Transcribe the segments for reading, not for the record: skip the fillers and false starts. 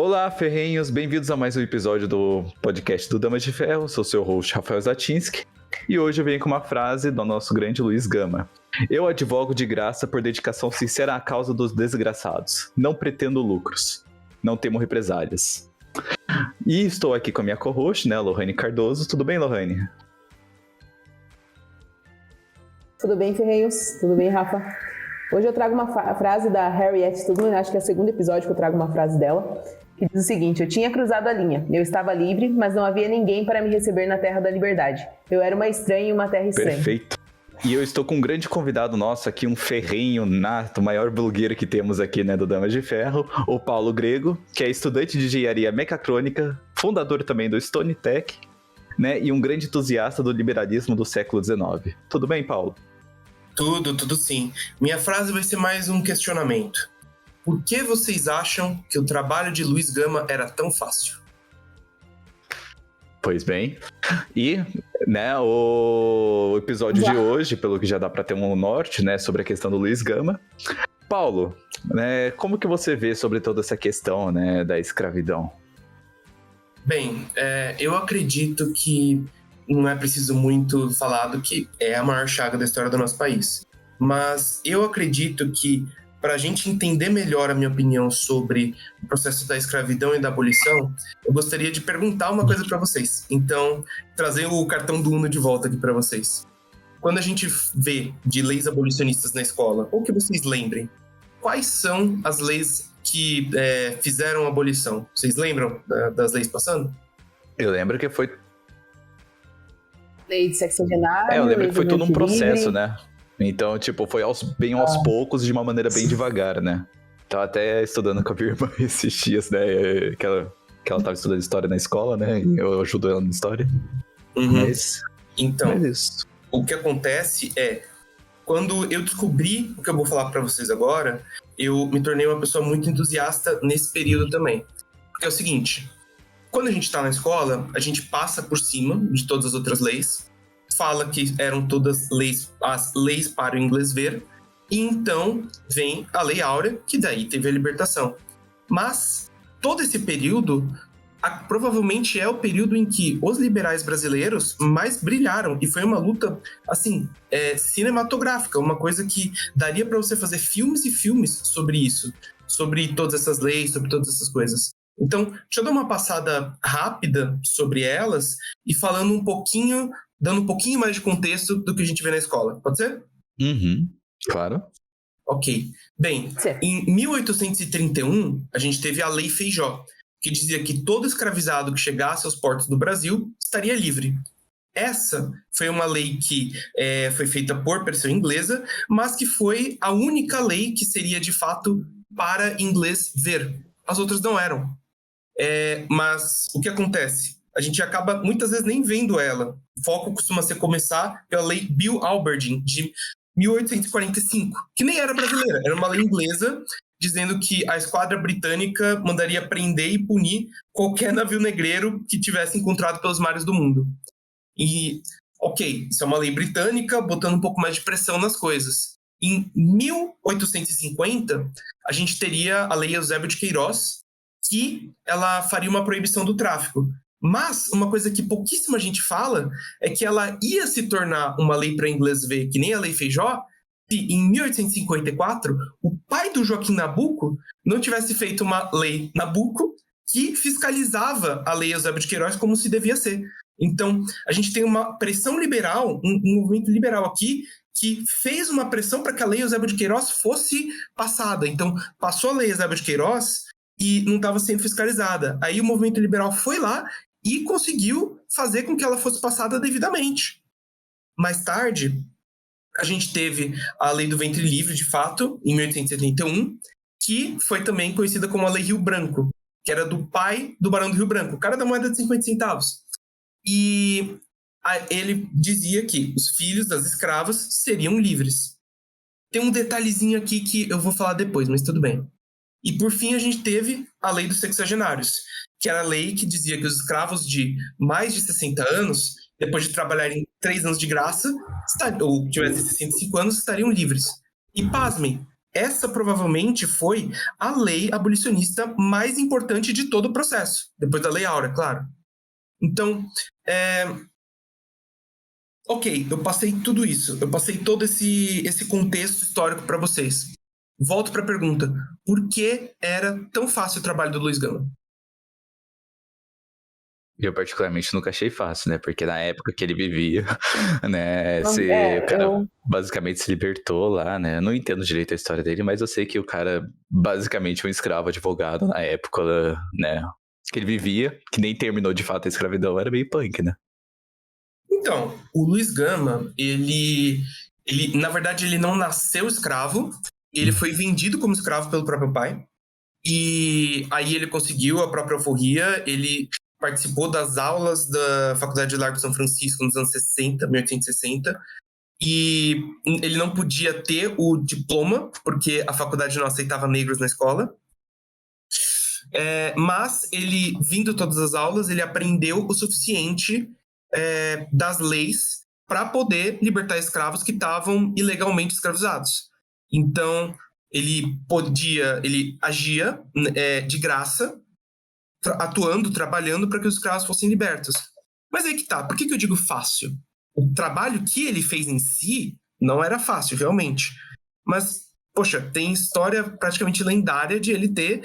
Olá, ferrenhos, bem-vindos a mais um episódio do podcast do Damas de Ferro. Sou seu host, Rafael Zatinski, e hoje eu venho com uma frase do nosso grande Luiz Gama. Eu advogo de graça por dedicação sincera à causa dos desgraçados. Não pretendo lucros. Não temo represálias. E estou aqui com a minha co-host, né, Lohane Cardoso. Tudo bem, Lohane? Tudo bem, ferrenhos? Tudo bem, Rafa? Hoje eu trago uma frase da Harriet Tubman, acho que é o segundo episódio que eu trago uma frase dela, que diz o seguinte: eu tinha cruzado a linha, eu estava livre, mas não havia ninguém para me receber na terra da liberdade. Eu era uma estranha em uma terra estranha. Perfeito. E eu estou com um grande convidado nosso aqui, um ferrenho nato, o maior blogueiro que temos aqui, né, do Damas de Ferro, o Paulo Grego, que é estudante de engenharia mecatrônica, fundador também do Stone Tech, né, e um grande entusiasta do liberalismo do século XIX. Tudo bem, Paulo? Tudo sim. Minha frase vai ser mais um questionamento. Por que vocês acham que o trabalho de Luiz Gama era tão fácil? Pois bem. E, né, o episódio de hoje, pelo que já dá para ter um norte, né, sobre a questão do Luiz Gama. Paulo, né, como que você vê sobre toda essa questão, né, da escravidão? Bem, eu acredito que não é preciso muito falar do que é a maior chaga da história do nosso país. Mas eu acredito que, para a gente entender melhor a minha opinião sobre o processo da escravidão e da abolição, eu gostaria de perguntar uma coisa para vocês. Então, trazer o cartão do Uno de volta aqui para vocês. Quando a gente vê de leis abolicionistas na escola, ou que vocês lembrem, quais são as leis que fizeram a abolição? Vocês lembram das leis passando? Eu lembro que foi... Lei de sexagenário, eu lembro que foi todo um processo, livre, né? Então, tipo, foi aos poucos, de uma maneira bem devagar, né? Tava até estudando com a minha irmã esses dias, né? Que ela tava estudando história na escola, né? E eu ajudo ela na história. Mas isso. O que acontece é, quando eu descobri o que eu vou falar pra vocês agora, eu me tornei uma pessoa muito entusiasta nesse período também. Porque é o seguinte, quando a gente tá na escola, a gente passa por cima de todas as outras leis, fala que eram todas as leis para o inglês ver, e então vem a Lei Áurea, que daí teve a libertação. Mas todo esse período provavelmente é o período em que os liberais brasileiros mais brilharam, e foi uma luta, assim, cinematográfica, uma coisa que daria para você fazer filmes e filmes sobre isso, sobre todas essas leis, sobre todas essas coisas. Então, deixa eu dar uma passada rápida sobre elas e falando dando um pouquinho mais de contexto do que a gente vê na escola. Pode ser? Claro. Ok. Bem, em 1831, a gente teve a Lei Feijó, que dizia que todo escravizado que chegasse aos portos do Brasil estaria livre. Essa foi uma lei que foi feita por pressão inglesa, mas que foi a única lei que seria, de fato, para inglês ver. As outras não eram. Mas o que acontece? A gente acaba muitas vezes nem vendo ela. O foco costuma ser começar pela Lei Bill Alberdin, de 1845, que nem era brasileira, era uma lei inglesa dizendo que a esquadra britânica mandaria prender e punir qualquer navio negreiro que tivesse encontrado pelos mares do mundo. E, ok, isso é uma lei britânica, botando um pouco mais de pressão nas coisas. Em 1850, a gente teria a Lei Eusébio de Queiroz, que ela faria uma proibição do tráfico. Mas uma coisa que pouquíssima gente fala é que ela ia se tornar uma lei para inglês ver, que nem a Lei Feijó, se em 1854 o pai do Joaquim Nabuco não tivesse feito uma lei Nabuco que fiscalizava a Lei Eusébio de Queiroz como se devia ser. Então, a gente tem uma pressão liberal, um movimento liberal aqui, que fez uma pressão para que a Lei Eusébio de Queiroz fosse passada. Então, passou a Lei Eusébio de Queiroz e não estava sendo fiscalizada. Aí o movimento liberal foi lá e conseguiu fazer com que ela fosse passada devidamente. Mais tarde, a gente teve a Lei do Ventre Livre, de fato, em 1871, que foi também conhecida como a Lei Rio Branco, que era do pai do Barão do Rio Branco, o cara da moeda de 50 centavos. E ele dizia que os filhos das escravas seriam livres. Tem um detalhezinho aqui que eu vou falar depois, mas tudo bem. E, por fim, a gente teve a Lei dos Sexagenários, que era a lei que dizia que os escravos de mais de 60 anos, depois de trabalharem 3 anos de graça, ou tivessem 65 anos, estariam livres. E, pasmem, essa provavelmente foi a lei abolicionista mais importante de todo o processo, depois da Lei Áurea, claro. Então, ok, eu passei tudo isso, eu passei todo esse contexto histórico para vocês. Volto para a pergunta, por que era tão fácil o trabalho do Luiz Gama? Eu particularmente nunca achei fácil, né? Porque na época que ele vivia, né? O cara basicamente se libertou lá, né? Eu não entendo direito a história dele, mas eu sei que o cara basicamente um escravo advogado na época, né? Que ele vivia, que nem terminou de fato a escravidão, era meio punk, né? Então, o Luiz Gama, ele na verdade, ele não nasceu escravo, ele foi vendido como escravo pelo próprio pai, e aí ele conseguiu a própria alforria, ele participou das aulas da Faculdade de Largo de São Francisco nos anos 60, 1860, e ele não podia ter o diploma, porque a faculdade não aceitava negros na escola. Mas ele, vindo todas as aulas, ele aprendeu o suficiente das leis para poder libertar escravos que estavam ilegalmente escravizados. Então, ele agia de graça, atuando, trabalhando para que os escravos fossem libertos. Mas aí que tá, por que eu digo fácil? O trabalho que ele fez em si não era fácil, realmente. Mas, poxa, tem história praticamente lendária de ele ter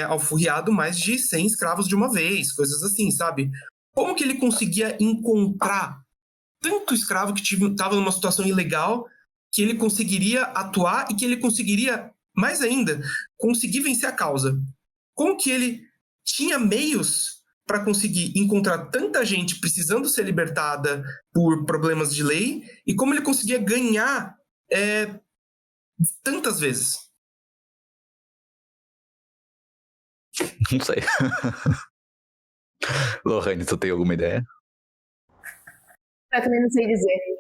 alforriado mais de 100 escravos de uma vez, coisas assim, sabe? Como que ele conseguia encontrar tanto escravo que estava numa situação ilegal, que ele conseguiria atuar e que ele conseguiria, mais ainda, conseguir vencer a causa? Como que ele tinha meios para conseguir encontrar tanta gente precisando ser libertada por problemas de lei e como ele conseguia ganhar tantas vezes? Não sei. Lohane, tu tem alguma ideia? Eu também não sei dizer.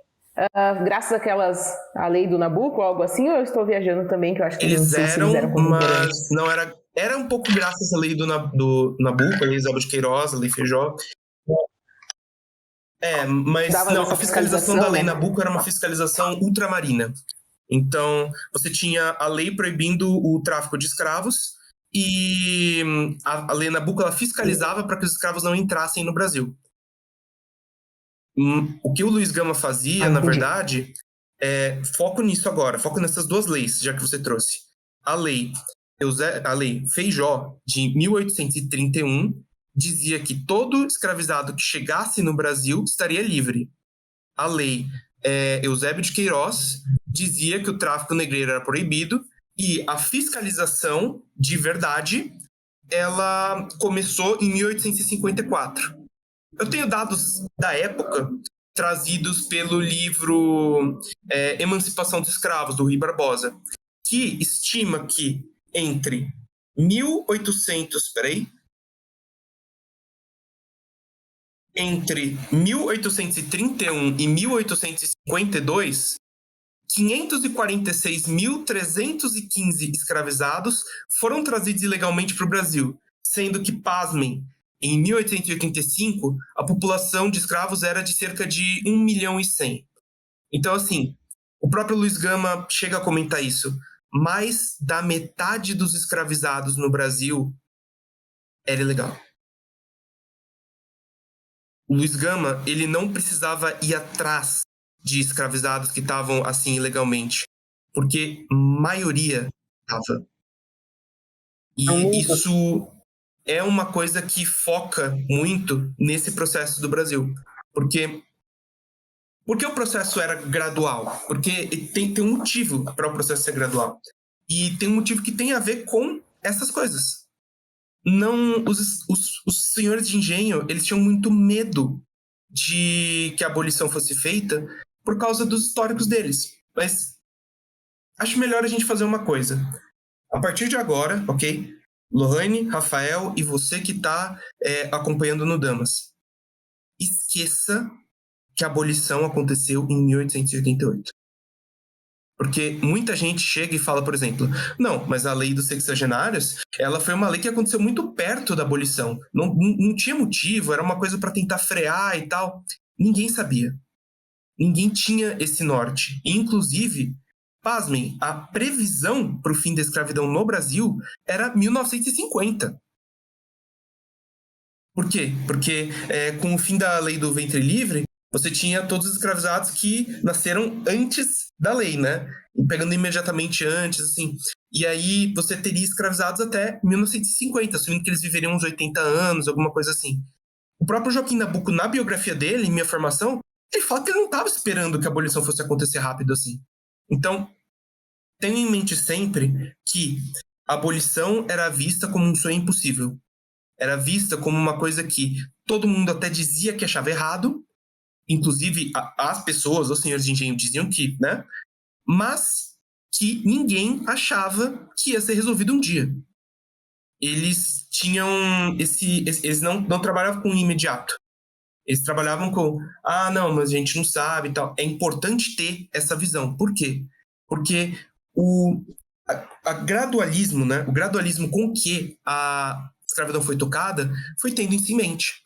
Graças à lei do Nabucco ou algo assim, ou eu estou viajando também, que eu acho que eles eram contemporâneos. Não era um pouco graças à lei do Nabucco, a lei Isabel de Queiroz, a lei Feijó. Mas não, a fiscalização da lei Nabucco era uma fiscalização ultramarina. Então, você tinha a lei proibindo o tráfico de escravos e a lei Nabucco ela fiscalizava para que os escravos não entrassem no Brasil. O que o Luiz Gama fazia, na verdade, foco nisso agora, foco nessas duas leis, já que você trouxe. A lei Feijó, de 1831, dizia que todo escravizado que chegasse no Brasil estaria livre. A lei Eusébio de Queiroz dizia que o tráfico negreiro era proibido e a fiscalização de verdade ela começou em 1854. Eu tenho dados da época trazidos pelo livro Emancipação dos Escravos, do Rui Barbosa, que estima que entre 1831 e 1852, 546.315 escravizados foram trazidos ilegalmente para o Brasil, sendo que, pasmem, em 1885, a população de escravos era de cerca de 1.100.000. Então, assim, o próprio Luiz Gama chega a comentar isso. Mais da metade dos escravizados no Brasil era ilegal. O Luiz Gama, ele não precisava ir atrás de escravizados que estavam assim ilegalmente, porque a maioria estava. E isso é uma coisa que foca muito nesse processo do Brasil. Porque o processo era gradual? Porque tem um motivo para o processo ser gradual. E tem um motivo que tem a ver com essas coisas. Não, os senhores de engenho, eles tinham muito medo de que a abolição fosse feita por causa dos históricos deles. Mas acho melhor a gente fazer uma coisa. A partir de agora, ok? Lohane, Rafael e você que está acompanhando no Damas. Esqueça que a abolição aconteceu em 1888. Porque muita gente chega e fala, por exemplo, não, mas a lei dos sexagenários, ela foi uma lei que aconteceu muito perto da abolição. Não tinha motivo, era uma coisa para tentar frear e tal. Ninguém sabia. Ninguém tinha esse norte. E, inclusive, pasmem, a previsão para o fim da escravidão no Brasil era 1950. Por quê? Porque com o fim da lei do ventre livre, você tinha todos os escravizados que nasceram antes da lei, né? Pegando imediatamente antes, assim. E aí você teria escravizados até 1950, assumindo que eles viveriam uns 80 anos, alguma coisa assim. O próprio Joaquim Nabuco, na biografia dele, em Minha Formação, ele fala que ele não estava esperando que a abolição fosse acontecer rápido assim. Então, tenha em mente sempre que a abolição era vista como um sonho impossível. Era vista como uma coisa que todo mundo até dizia que achava errado, inclusive as pessoas, os senhores de engenho diziam que, né? Mas que ninguém achava que ia ser resolvido um dia. Eles tinham eles não trabalhavam com o imediato. Eles trabalhavam com, não, mas a gente não sabe e tal. É importante ter essa visão. Por quê? Porque o gradualismo, né? O gradualismo com que a escravidão foi tocada foi tendo isso em mente.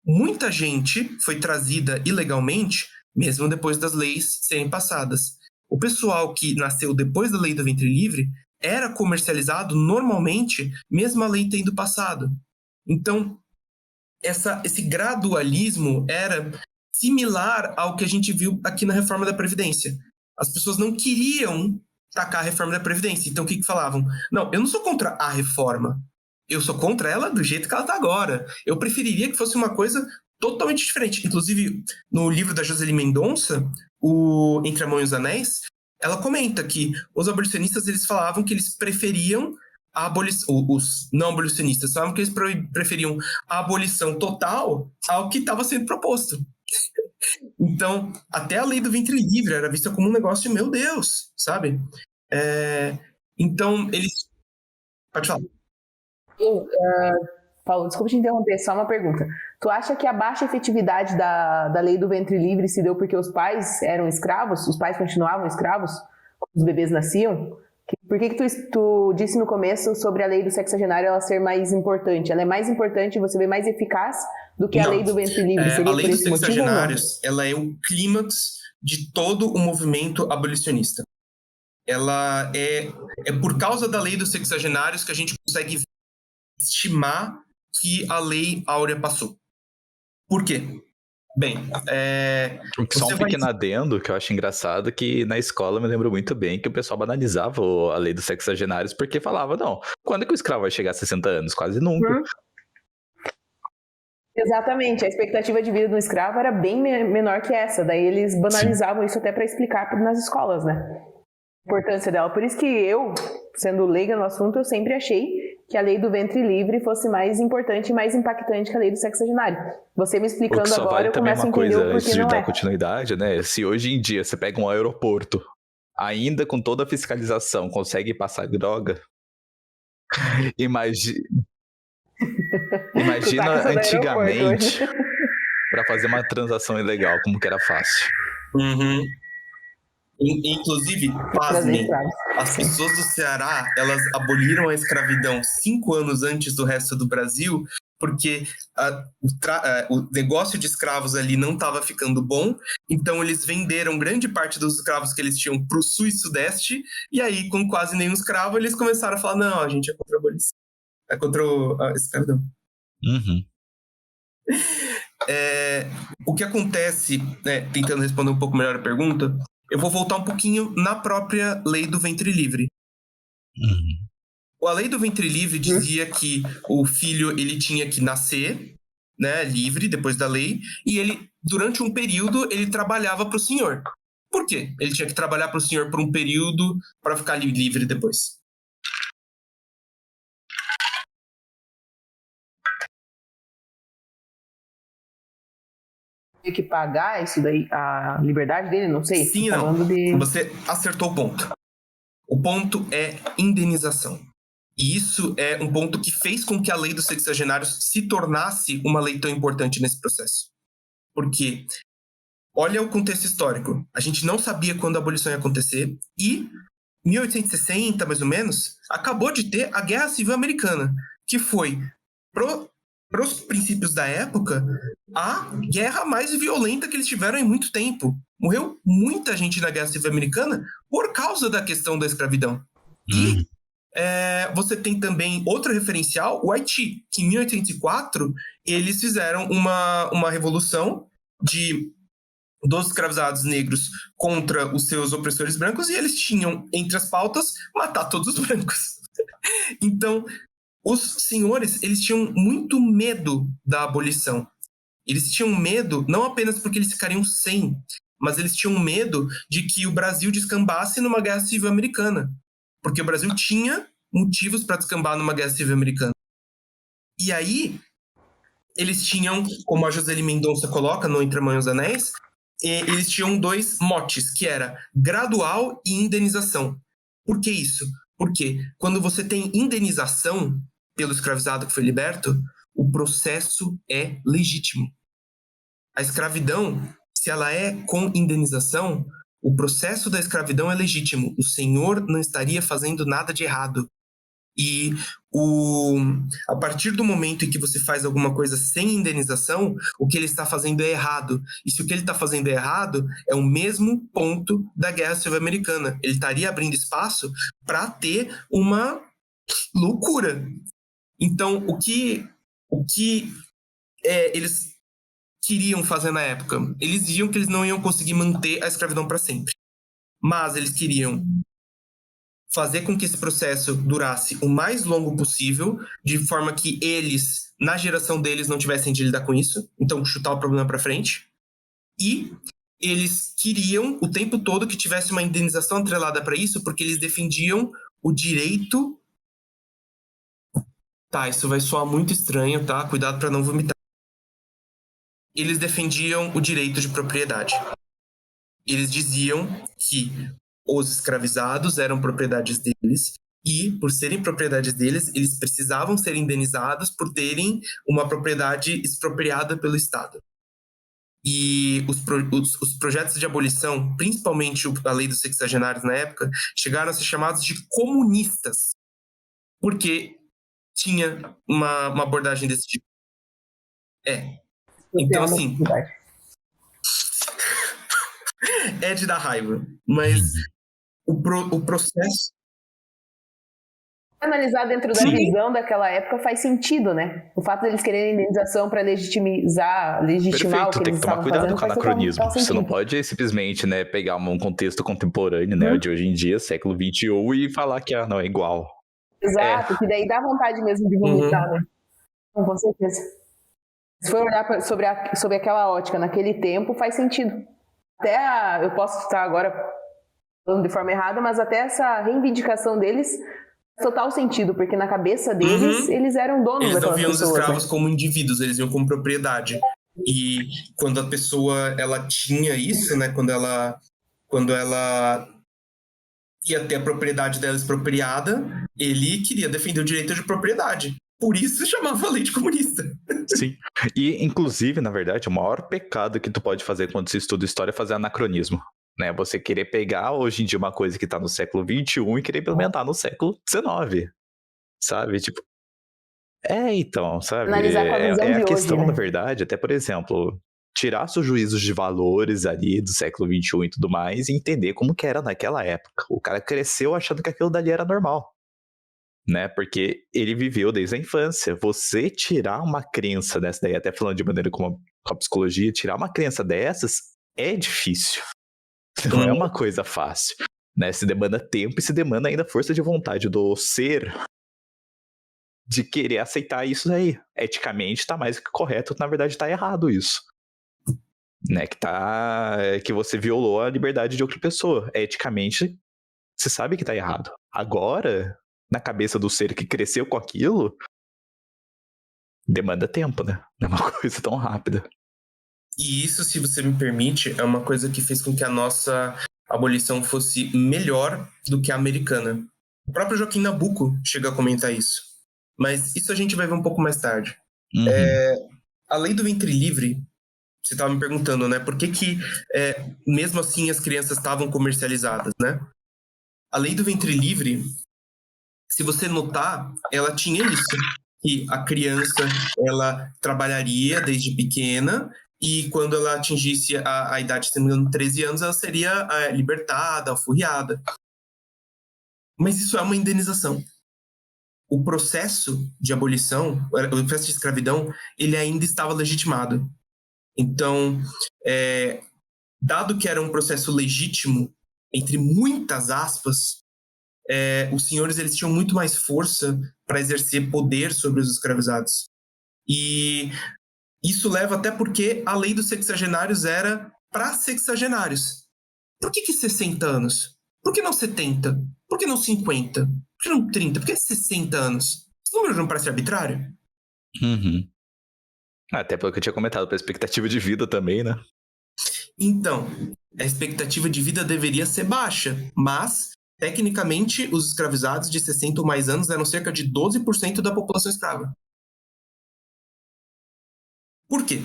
Muita gente foi trazida ilegalmente, mesmo depois das leis serem passadas. O pessoal que nasceu depois da lei do ventre livre era comercializado normalmente, mesmo a lei tendo passado. Então, esse gradualismo era similar ao que a gente viu aqui na reforma da Previdência. As pessoas não queriam tacar a reforma da Previdência. Então, o que falavam? Não, eu não sou contra a reforma. Eu sou contra ela do jeito que ela está agora. Eu preferiria que fosse uma coisa totalmente diferente. Inclusive, no livro da Joseli Mendonça, o Entre a Mão e os Anéis, ela comenta que os abolicionistas eles falavam que eles preferiam os não abolicionistas falavam que eles preferiam a abolição total ao que estava sendo proposto. Então, até a lei do ventre livre era vista como um negócio de, meu Deus, sabe? Então, eles... Pode falar. Paulo, desculpa te interromper, só uma pergunta. Tu acha que a baixa efetividade da lei do ventre livre se deu porque os pais eram escravos? Os pais continuavam escravos quando os bebês nasciam? Por que tu disse no começo sobre a lei do sexagenário ela ser mais importante? Ela é mais importante, você vê mais eficaz do que a lei do ventre livre? Seria a lei dos motivo, sexagenários, ela é o clímax de todo o movimento abolicionista. Ela é por causa da lei dos sexagenários que a gente consegue estimar que a lei áurea passou. Por quê? Bem, só um pequeno adendo que eu acho engraçado, que na escola eu me lembro muito bem que o pessoal banalizava a lei dos sexagenários porque falava, não, quando é que o escravo vai chegar a 60 anos? Quase nunca. Exatamente, a expectativa de vida do escravo era bem menor que essa, daí eles banalizavam isso até para explicar nas escolas, né? A importância dela. Por isso que eu, sendo leiga no assunto, eu sempre achei que a lei do ventre livre fosse mais importante e mais impactante que a lei do sexagenário. Você me explicando agora, vale eu começo a entender o porquê antes de dar continuidade, né? Se hoje em dia você pega um aeroporto, ainda com toda a fiscalização, consegue passar droga, imagina antigamente, para fazer uma transação ilegal, como que era fácil. Uhum. Inclusive, pasmem, as pessoas do Ceará, elas aboliram a escravidão 5 anos antes do resto do Brasil, porque o negócio de escravos ali não estava ficando bom, então eles venderam grande parte dos escravos que eles tinham para o sul e sudeste, e aí, com quase nenhum escravo, eles começaram a falar, não, a gente é contra a abolição, é contra a escravidão. Uhum. O que acontece, tentando responder um pouco melhor a pergunta, eu vou voltar um pouquinho na própria lei do ventre livre. A lei do ventre livre dizia que o filho ele tinha que nascer, né, livre depois da lei, e ele, durante um período, ele trabalhava para o senhor. Por quê? Ele tinha que trabalhar para o senhor por um período para ficar livre depois. Que pagar isso daí, a liberdade dele, não sei. Sim, não. Você acertou o ponto. O ponto é indenização. E isso é um ponto que fez com que a lei dos sexagenários se tornasse uma lei tão importante nesse processo. Porque, olha o contexto histórico. A gente não sabia quando a abolição ia acontecer e, em 1860, mais ou menos, acabou de ter a Guerra Civil Americana, que foi para os princípios da época, a guerra mais violenta que eles tiveram em muito tempo. Morreu muita gente na Guerra Civil Americana por causa da questão da escravidão. E você tem também outro referencial, o Haiti, que em 1804 eles fizeram uma revolução dos escravizados negros contra os seus opressores brancos, e eles tinham, entre as pautas, matar todos os brancos. Então, os senhores, eles tinham muito medo da abolição. Eles tinham medo, não apenas porque eles ficariam sem, mas eles tinham medo de que o Brasil descambasse numa guerra civil americana. Porque o Brasil tinha motivos para descambar numa guerra civil americana. E aí, eles tinham, como a Joseli Mendonça coloca no Entre a Mãe e os Anéis, eles tinham 2 motes, que era gradual e indenização. Por que isso? Porque quando você tem indenização pelo escravizado que foi liberto, o processo é legítimo. A escravidão, se ela é com indenização, o processo da escravidão é legítimo. O senhor não estaria fazendo nada de errado. E a partir do momento em que você faz alguma coisa sem indenização, o que ele está fazendo é errado. E se o que ele está fazendo é errado, é o mesmo ponto da Guerra Civil Americana. Ele estaria abrindo espaço para ter uma loucura. Então, o que eles queriam fazer na época? Eles diziam que eles não iam conseguir manter a escravidão para sempre. Mas eles queriam fazer com que esse processo durasse o mais longo possível, de forma que eles, na geração deles, não tivessem de lidar com isso. Então, chutar o problema para frente. E eles queriam o tempo todo que tivesse uma indenização atrelada para isso, porque eles defendiam o direito... Tá, isso vai soar muito estranho, tá? Cuidado para não vomitar. Eles defendiam o direito de propriedade. Eles diziam que os escravizados eram propriedades deles e, por serem propriedades deles, eles precisavam ser indenizados por terem uma propriedade expropriada pelo Estado. E os projetos de abolição, principalmente a lei dos sexagenários na época, chegaram a ser chamados de comunistas, porque tinha uma abordagem desse tipo. Então, assim... é de dar raiva, mas o processo... Analisar dentro da visão daquela época faz sentido, né? O fato deles quererem indenização para legitimar Perfeito, o que tem eles que tomar estavam cuidado fazendo, com o anacronismo. faz Você não sentido. pode simplesmente, né, pegar um contexto contemporâneo, né, de hoje em dia, século XXI, e falar que não é igual. Exato, que daí dá vontade mesmo de vomitar, né? Com certeza. Se for olhar sobre aquela ótica naquele tempo, faz sentido. Eu posso estar agora falando de forma errada, mas até essa reivindicação deles faz total sentido, porque na cabeça deles, eles eram donos daquelas pessoas. Eles não viam os escravos, né, como indivíduos, eles viam como propriedade. E quando a pessoa, ela tinha isso, né, quando ela ia ter a propriedade dela expropriada, ele queria defender o direito de propriedade. Por isso chamava a lei de comunista. Sim. E, inclusive, na verdade, o maior pecado que tu pode fazer quando você estuda história é fazer anacronismo. Né? Você querer pegar hoje em dia uma coisa que tá no século XXI e querer implementar no século XIX. Sabe? Tipo... então, sabe? Analisar com a visão a de questão, hoje, né? na verdade, até, por exemplo, tirar seus juízos de valores ali do século XXI e tudo mais e entender como que era naquela época. O cara cresceu achando que aquilo dali era normal. Né? Porque ele viveu desde a infância. Você tirar uma crença dessa daí, até falando de maneira como a psicologia, tirar uma crença dessas é difícil. Não é uma coisa fácil. Né? Se demanda tempo e se demanda ainda força de vontade do ser de querer aceitar isso daí. Eticamente tá mais que correto, na verdade tá errado isso. Né? Que você violou a liberdade de outra pessoa. Eticamente, você sabe que tá errado. Agora... na cabeça do ser que cresceu com aquilo, demanda tempo, né? Não é uma coisa tão rápida. E isso, se você me permite, é uma coisa que fez com que a nossa abolição fosse melhor do que a americana. O próprio Joaquim Nabuco chega a comentar isso. Mas isso a gente vai ver um pouco mais tarde. A lei do ventre livre, você estava me perguntando, né? Por que mesmo assim as crianças estavam comercializadas, né? A lei do ventre livre... se você notar, ela tinha isso. que a criança ela trabalharia desde pequena e quando ela atingisse a idade, se não me engano, 13 anos, ela seria libertada, alforriada. Mas isso é uma indenização. O processo de abolição, o processo de escravidão, ele ainda estava legitimado. Então, dado que era um processo legítimo, entre muitas aspas, os senhores eles tinham muito mais força para exercer poder sobre os escravizados. E isso leva até porque a lei dos sexagenários era para sexagenários. Por que 60 anos? Por que não 70? Por que não 50? Por que não 30? Por que 60 anos? Esse número não parece arbitrário? Uhum. Até pelo que eu tinha comentado, para a expectativa de vida também, né? Então, a expectativa de vida deveria ser baixa, mas, tecnicamente, os escravizados de 60 ou mais anos eram cerca de 12% da população escrava. Por quê?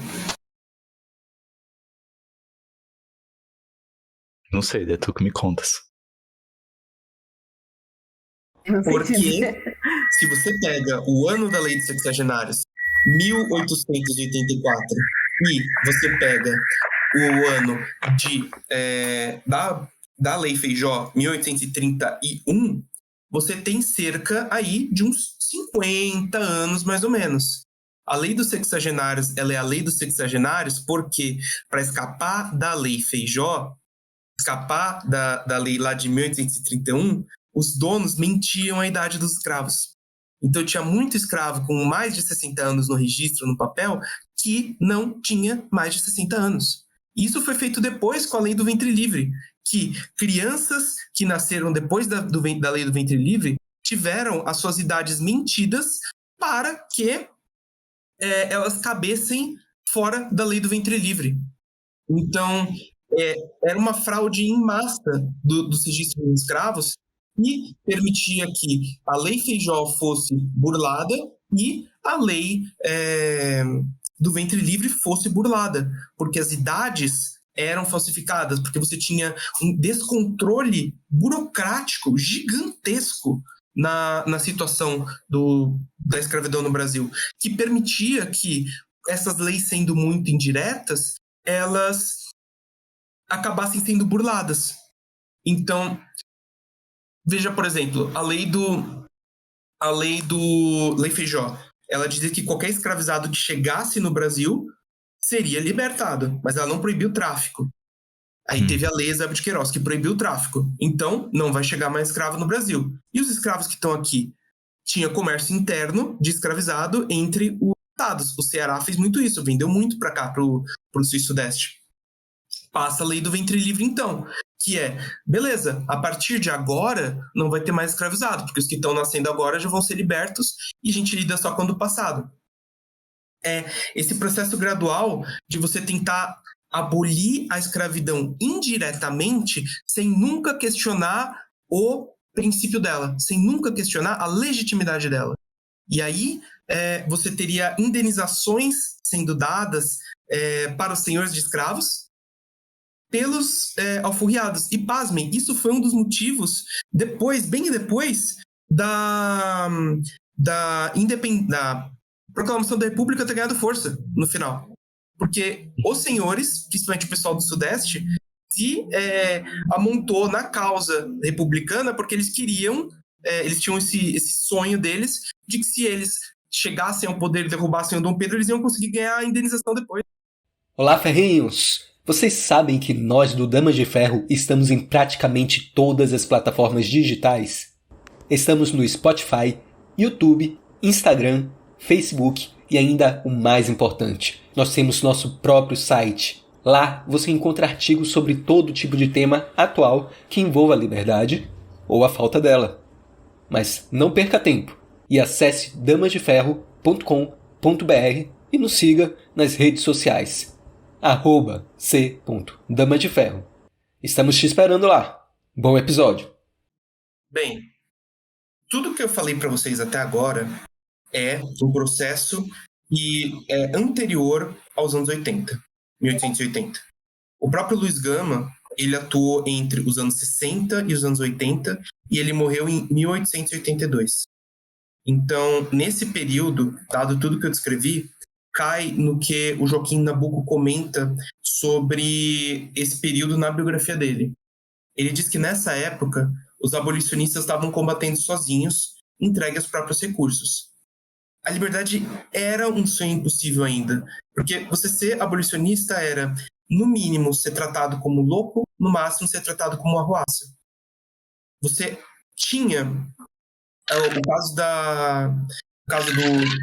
Não sei, é tu que me contas. Porque se você pega o ano da Lei dos Sexagenários, 1884, e você pega o ano da Lei Feijó, 1831, você tem cerca aí de uns 50 anos, mais ou menos. A Lei dos Sexagenários, ela é a Lei dos Sexagenários porque, para escapar da Lei Feijó, escapar da lei lá de 1831, os donos mentiam a idade dos escravos. Então tinha muito escravo com mais de 60 anos no registro, no papel, que não tinha mais de 60 anos. Isso foi feito depois com a lei do ventre livre, que crianças que nasceram depois da lei do ventre livre tiveram as suas idades mentidas para que elas cabessem fora da lei do ventre livre. Então, era uma fraude em massa dos registros dos escravos e permitia que a lei Feijó fosse burlada e a lei do ventre livre fosse burlada, porque as idades eram falsificadas, porque você tinha um descontrole burocrático gigantesco na situação da escravidão no Brasil, que permitia que essas leis sendo muito indiretas, elas acabassem sendo burladas. Então, veja, por exemplo, a lei Feijó, ela dizia que qualquer escravizado que chegasse no Brasil seria libertado, mas ela não proibiu o tráfico. Aí teve a lei Eusébio de Queiroz, que proibiu o tráfico. Então, não vai chegar mais escravo no Brasil. E os escravos que estão aqui? Tinha comércio interno de escravizado entre os estados. O Ceará fez muito isso, vendeu muito para cá, pro Sul e Sudeste. Passa a lei do ventre livre, então, que beleza, a partir de agora não vai ter mais escravizado, porque os que estão nascendo agora já vão ser libertos e a gente lida só com o do passado. Esse processo gradual de você tentar abolir a escravidão indiretamente sem nunca questionar o princípio dela, sem nunca questionar a legitimidade dela. E aí você teria indenizações sendo dadas para os senhores de escravos pelos alforriados. E pasmem, isso foi um dos motivos bem depois da proclamação da República ter ganhado força no final. Porque os senhores, principalmente o pessoal do Sudeste, se amontou na causa republicana porque eles queriam, eles tinham esse sonho deles de que se eles chegassem ao poder e derrubassem o Dom Pedro, eles iam conseguir ganhar a indenização depois. Olá, ferrinhos! Vocês sabem que nós do Damas de Ferro estamos em praticamente todas as plataformas digitais? Estamos no Spotify, YouTube, Instagram, Facebook e ainda o mais importante, nós temos nosso próprio site. Lá você encontra artigos sobre todo tipo de tema atual que envolva a liberdade ou a falta dela. Mas não perca tempo e acesse damasdeferro.com.br e nos siga nas redes sociais. @c.damasdeferro. Estamos te esperando lá. Bom episódio. Bem, tudo que eu falei para vocês até agora é um processo que é anterior aos anos 80, 1880. O próprio Luiz Gama, ele atuou entre os anos 60 e os anos 80 e ele morreu em 1882. Então, nesse período, dado tudo que eu descrevi, cai no que o Joaquim Nabuco comenta sobre esse período na biografia dele. Ele diz que nessa época, os abolicionistas estavam combatendo sozinhos, entregue aos próprios recursos. A liberdade era um sonho impossível ainda, porque você ser abolicionista era, no mínimo, ser tratado como louco, no máximo, ser tratado como arruaça. Você tinha o caso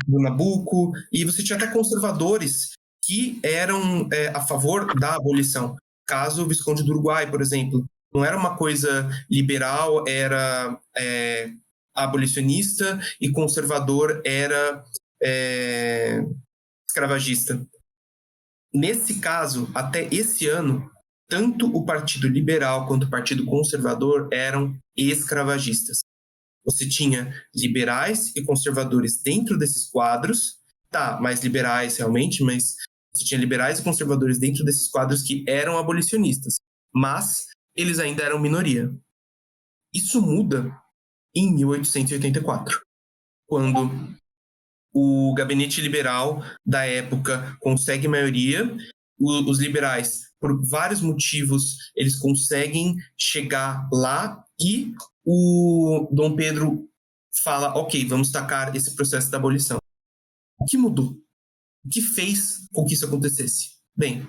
do Nabuco, e você tinha até conservadores que eram a favor da abolição. Caso o Visconde do Uruguai, por exemplo, não era uma coisa liberal, era abolicionista, e conservador era escravagista. Nesse caso, até esse ano, tanto o Partido Liberal quanto o Partido Conservador eram escravagistas. Você tinha liberais e conservadores dentro desses quadros, mais liberais realmente, mas você tinha liberais e conservadores dentro desses quadros que eram abolicionistas, mas eles ainda eram minoria. Isso muda em 1884, quando o gabinete liberal da época consegue maioria. Os liberais, por vários motivos, eles conseguem chegar lá, e o Dom Pedro fala, ok, vamos tacar esse processo da abolição. O que mudou? O que fez com que isso acontecesse? Bem,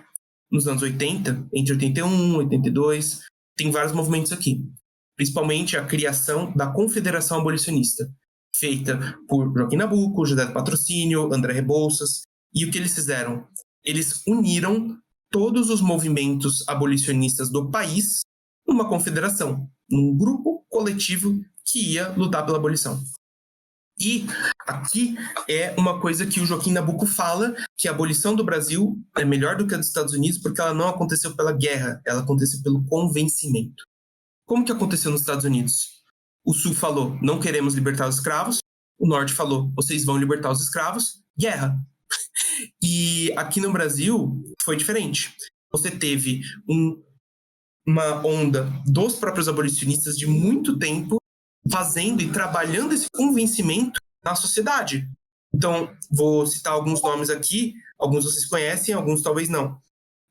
nos anos 80, entre 81 e 82, tem vários movimentos aqui. Principalmente a criação da Confederação Abolicionista, feita por Joaquim Nabuco, José do Patrocínio, André Rebouças. E o que eles fizeram? Eles uniram todos os movimentos abolicionistas do país numa confederação, num grupo coletivo que ia lutar pela abolição. E aqui é uma coisa que o Joaquim Nabuco fala, que a abolição do Brasil é melhor do que a dos Estados Unidos porque ela não aconteceu pela guerra, ela aconteceu pelo convencimento. Como que aconteceu nos Estados Unidos? O Sul falou, não queremos libertar os escravos. O Norte falou, vocês vão libertar os escravos. Guerra. E aqui no Brasil foi diferente. Você teve uma onda dos próprios abolicionistas de muito tempo fazendo e trabalhando esse convencimento na sociedade. Então, vou citar alguns nomes aqui, alguns vocês conhecem, alguns talvez não.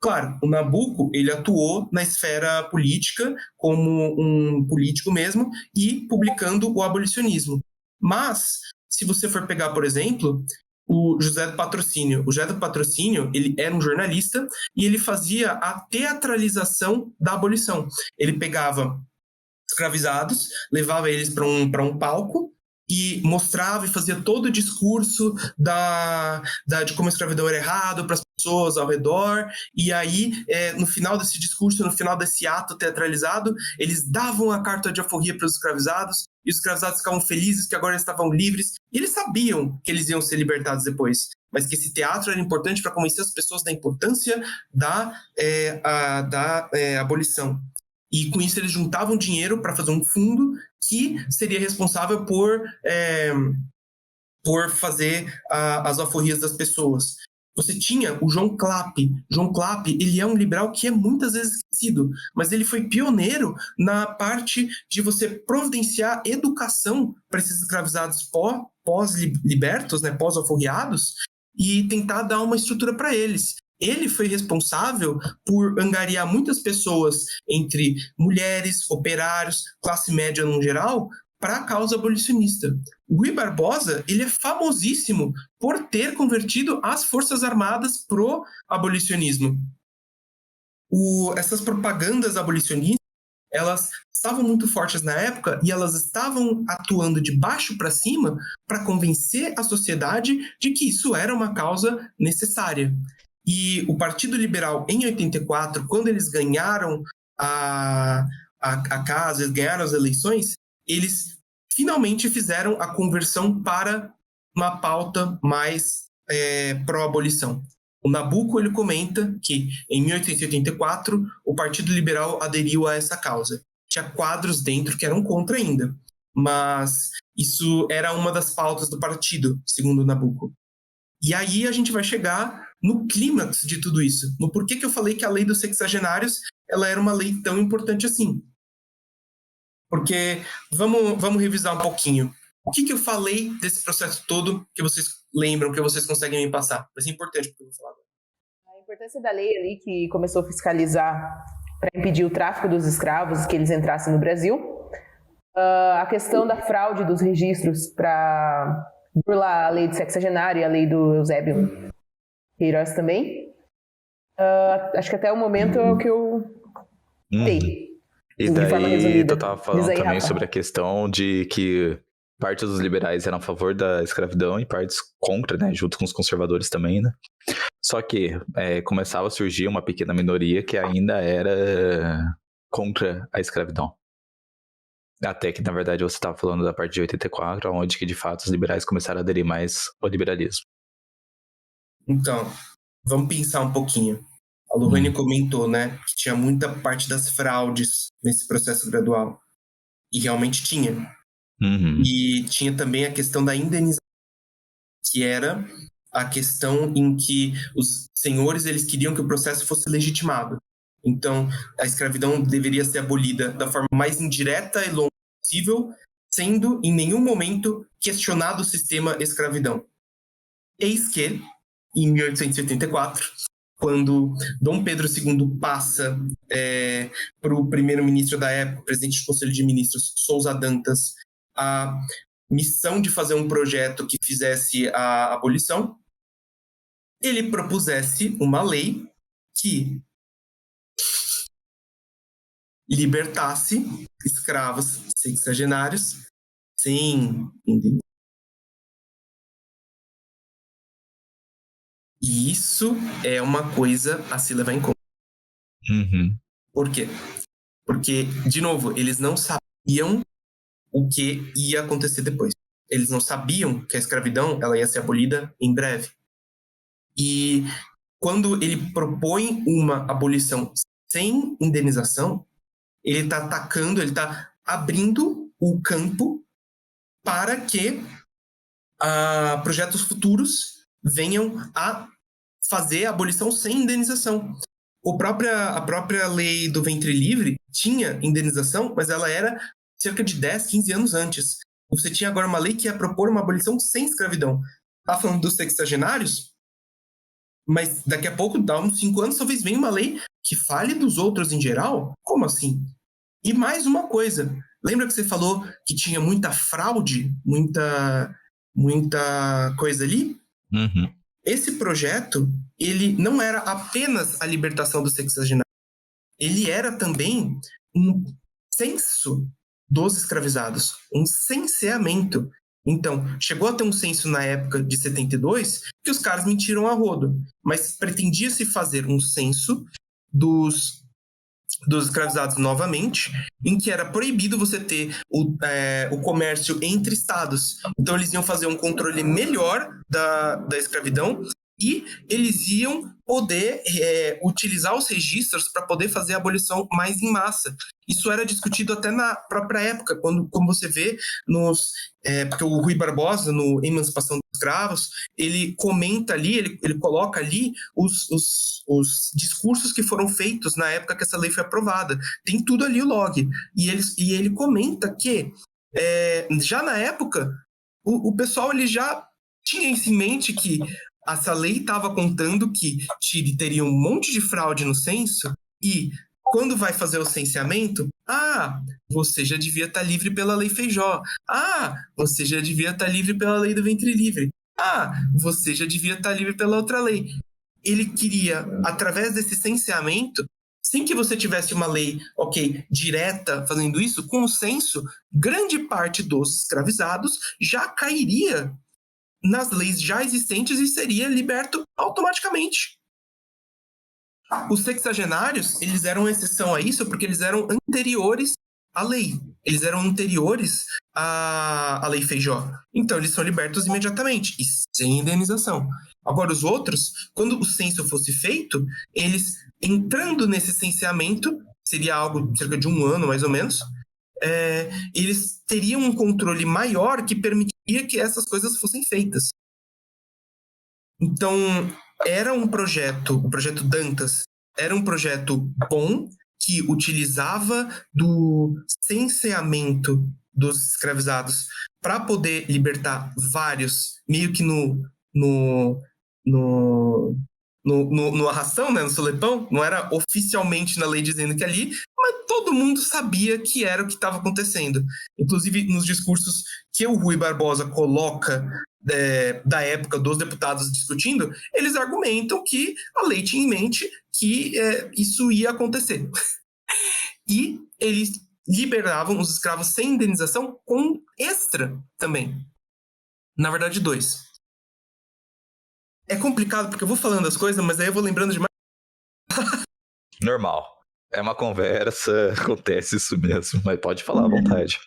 Claro, o Nabuco, ele atuou na esfera política como um político mesmo e publicando o abolicionismo. Mas, se você for pegar, por exemplo, o José do Patrocínio. O José do Patrocínio, ele era um jornalista e ele fazia a teatralização da abolição. Ele pegava escravizados, levava eles para um palco e mostrava e fazia todo o discurso de como a escravidão era errado para as pessoas ao redor. E aí, no final desse discurso, no final desse ato teatralizado, eles davam a carta de alforria para os escravizados, e os escravizados ficavam felizes que agora eles estavam livres. E eles sabiam que eles iam ser libertados depois, mas que esse teatro era importante para convencer as pessoas da importância da abolição. E com isso eles juntavam dinheiro para fazer um fundo que seria responsável por fazer as alforrias das pessoas. Você tinha o João Clapp. João Clapp, ele é um liberal que é muitas vezes esquecido, mas ele foi pioneiro na parte de você providenciar educação para esses escravizados pós-libertos, né, pós-alforriados, e tentar dar uma estrutura para eles. Ele foi responsável por angariar muitas pessoas, entre mulheres, operários, classe média no geral, para a causa abolicionista. O Rui Barbosa, ele é famosíssimo por ter convertido as Forças Armadas pro abolicionismo. Essas propagandas abolicionistas, elas estavam muito fortes na época e elas estavam atuando de baixo para cima para convencer a sociedade de que isso era uma causa necessária. E o Partido Liberal, em 84, quando eles ganharam a casa, eles ganharam as eleições, eles finalmente fizeram a conversão para uma pauta mais pró-abolição. O Nabuco, ele comenta que, em 1884, o Partido Liberal aderiu a essa causa. Tinha quadros dentro que eram contra ainda, mas isso era uma das pautas do partido, segundo o Nabuco. E aí a gente vai chegar no clímax de tudo isso, no porquê que eu falei que a lei dos sexagenários ela era uma lei tão importante assim. Porque, vamos revisar um pouquinho. O que eu falei desse processo todo que vocês lembram, que vocês conseguem me passar? Vai ser importante porque eu vou falar agora. A importância da lei ali que começou a fiscalizar para impedir o tráfico dos escravos, que eles entrassem no Brasil. A questão da fraude dos registros para burlar a lei do sexagenário e a lei do Eusébio Queiroz também. Acho que até o momento é o que eu sei. E de forma daí resumida. tu tava falando Diz aí, também Rafa. sobre a questão de que parte dos liberais eram a favor da escravidão e partes contra, né? Junto com os conservadores também, né? Só que começava a surgir uma pequena minoria que ainda era contra a escravidão. Até que, na verdade, você estava falando da parte de 84, onde que, de fato, os liberais começaram a aderir mais ao liberalismo. Então, vamos pensar um pouquinho. A Lohane comentou, né, que tinha muita parte das fraudes nesse processo gradual. E realmente tinha. E tinha também a questão da indenização, que era a questão em que os senhores eles queriam que o processo fosse legitimado. Então, a escravidão deveria ser abolida da forma mais indireta e longa possível, sendo em nenhum momento questionado o sistema escravidão. Eis que, em 1884, quando Dom Pedro II passa para o primeiro-ministro da época, presidente do Conselho de Ministros, Sousa Dantas, a missão de fazer um projeto que fizesse a abolição, ele propusesse uma lei que libertasse escravos sexagenários sem indenização. E isso é uma coisa a se levar em conta. Por quê? Porque, de novo, eles não sabiam o que ia acontecer depois. Eles não sabiam que a escravidão ela ia ser abolida em breve. E quando ele propõe uma abolição sem indenização, ele está atacando, ele está abrindo o campo para que projetos futuros venham a fazer a abolição sem indenização. A própria lei do ventre livre tinha indenização, mas ela era cerca de 10, 15 anos antes. Você tinha agora uma lei que ia propor uma abolição sem escravidão. Tá falando dos sexagenários, mas daqui a pouco, dá uns 5 anos, talvez venha uma lei que fale dos outros em geral? Como assim? E mais uma coisa, lembra que você falou que tinha muita fraude, muita coisa ali? Esse projeto, ele não era apenas a libertação do sexagenário, ele era também um censo dos escravizados, um censeamento. Então, chegou a ter um censo na época de 72 que os caras mentiram a rodo, mas pretendia-se fazer um censo dos escravizados novamente, em que era proibido você ter o comércio entre estados. Então, eles iam fazer um controle melhor da escravidão e eles iam poder utilizar os registros para poder fazer a abolição mais em massa. Isso era discutido até na própria época, como você vê porque o Rui Barbosa, no Emancipação dos Escravos, ele comenta ali, ele coloca ali os discursos que foram feitos na época que essa lei foi aprovada. Tem tudo ali o log. E ele comenta que, já na época, o pessoal ele já tinha isso em mente que essa lei estava contando que teria um monte de fraude no censo e quando vai fazer o censeamento, você já devia estar livre pela Lei Feijó. Você já devia estar livre pela Lei do Ventre Livre. Você já devia estar livre pela outra lei. Ele queria, através desse censeamento, sem que você tivesse uma lei, direta fazendo isso, com o censo, grande parte dos escravizados já cairia nas leis já existentes e seria liberto automaticamente. Os sexagenários, eles eram exceção a isso porque eles eram anteriores à lei. Eles eram anteriores à Lei Feijó. Então, eles são libertos imediatamente e sem indenização. Agora, os outros, quando o censo fosse feito, eles entrando nesse censeamento, seria algo cerca de 1 ano, mais ou menos, eles teriam um controle maior que permitiria que essas coisas fossem feitas. Então, era um projeto, o projeto Dantas, era um projeto bom, que utilizava do censeamento dos escravizados para poder libertar vários, meio que no arrastão, né, no solepão. Não era oficialmente na lei dizendo que ali, mas todo mundo sabia que era o que estava acontecendo. Inclusive, nos discursos que o Rui Barbosa coloca da época dos deputados discutindo, eles argumentam que a lei tinha em mente que isso ia acontecer. E eles liberavam os escravos sem indenização com extra também. Na verdade, 2. É complicado porque eu vou falando as coisas, mas aí eu vou lembrando de mais. Normal. É uma conversa, acontece isso mesmo, mas pode falar à vontade.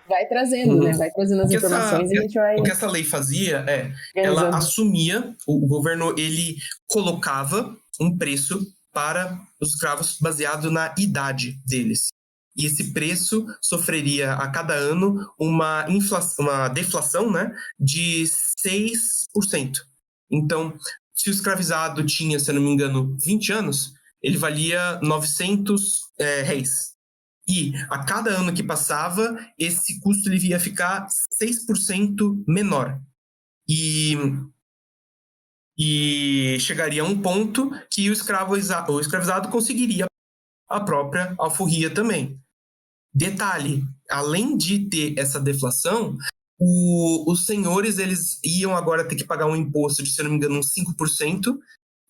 Vai trazendo, né? Vai trazendo as informações e a gente vai... O que essa lei fazia ela assumia, o governo, ele colocava um preço para os escravos baseado na idade deles. E esse preço sofreria a cada ano uma deflação, né, de 6%. Então, se o escravizado tinha, se eu não me engano, 20 anos, ele valia 900 réis. E a cada ano que passava, esse custo ele ia ficar 6% menor. E chegaria a um ponto que o escravizado conseguiria a própria alforria também. Detalhe, além de ter essa deflação, os senhores eles iam agora ter que pagar um imposto de, se não me engano, uns 5%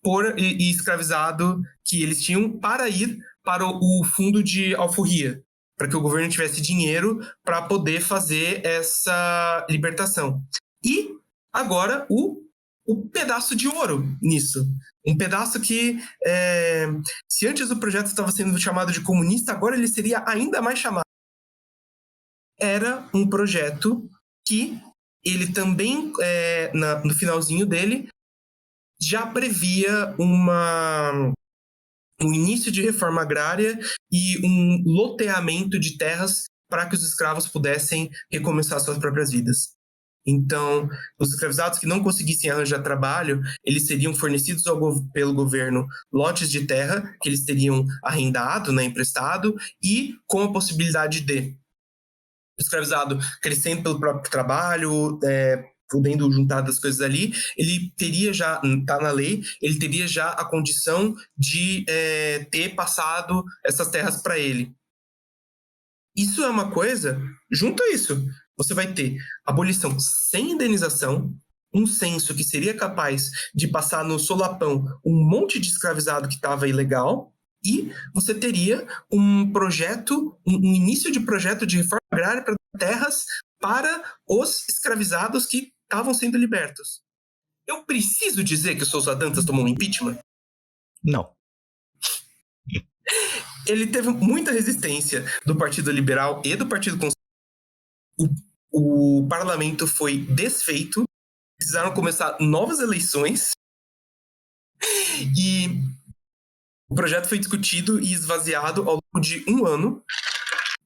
por escravizado que eles tinham para ir para o fundo de alforria, para que o governo tivesse dinheiro para poder fazer essa libertação. E agora o pedaço de ouro nisso. Um pedaço que, se antes o projeto estava sendo chamado de comunista, agora ele seria ainda mais chamado. Era um projeto que ele também, no finalzinho dele, já previa um início de reforma agrária e um loteamento de terras para que os escravos pudessem recomeçar suas próprias vidas. Então, os escravizados que não conseguissem arranjar trabalho, eles seriam fornecidos pelo governo lotes de terra que eles teriam arrendado, né, emprestado, e com a possibilidade de o escravizado crescendo pelo próprio trabalho, podendo juntar das coisas ali, ele teria já, tá na lei, ele teria já a condição de ter passado essas terras para ele. Isso é uma coisa, junto a isso, você vai ter abolição sem indenização, um censo que seria capaz de passar no solapão um monte de escravizado que estava ilegal, e você teria um projeto, um início de projeto de reforma agrária para terras para os escravizados que estavam sendo libertos. Eu preciso dizer que o Sousa Dantas tomou um impeachment? Não. Ele teve muita resistência do Partido Liberal e do Partido Conservador. O parlamento foi desfeito, precisaram começar novas eleições e o projeto foi discutido e esvaziado ao longo de 1 ano.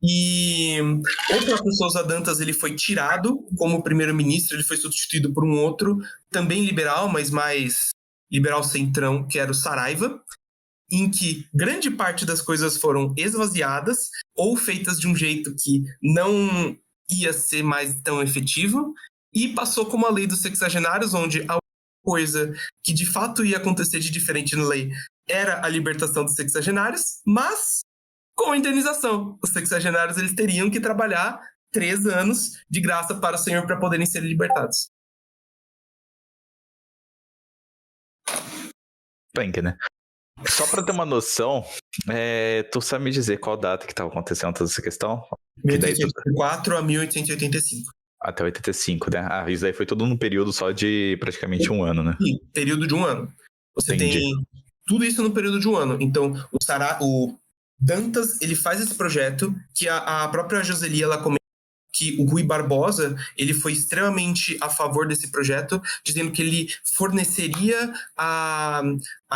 E o próprio Sousa Dantas ele foi tirado como primeiro-ministro, ele foi substituído por um outro, também liberal, mas mais liberal centrão, que era o Saraiva, em que grande parte das coisas foram esvaziadas ou feitas de um jeito que não ia ser mais tão efetivo, e passou como a lei dos sexagenários, onde a coisa que de fato ia acontecer de diferente na lei era a libertação dos sexagenários, mas com a indenização. Os sexagenários eles teriam que trabalhar 3 anos de graça para o senhor para poderem ser libertados. Punk, né? Só para ter uma noção, tu sabe me dizer qual data que estava acontecendo toda essa questão? 1884 a 1885. Até 85, né? Isso daí foi tudo num período só de praticamente 1 ano, né? Sim, período de 1 ano. Você Entendi. tem tudo isso no período de 1 ano. Então, o Dantas, ele faz esse projeto que a própria Joseli, ela comenta que o Rui Barbosa, ele foi extremamente a favor desse projeto, dizendo que ele forneceria a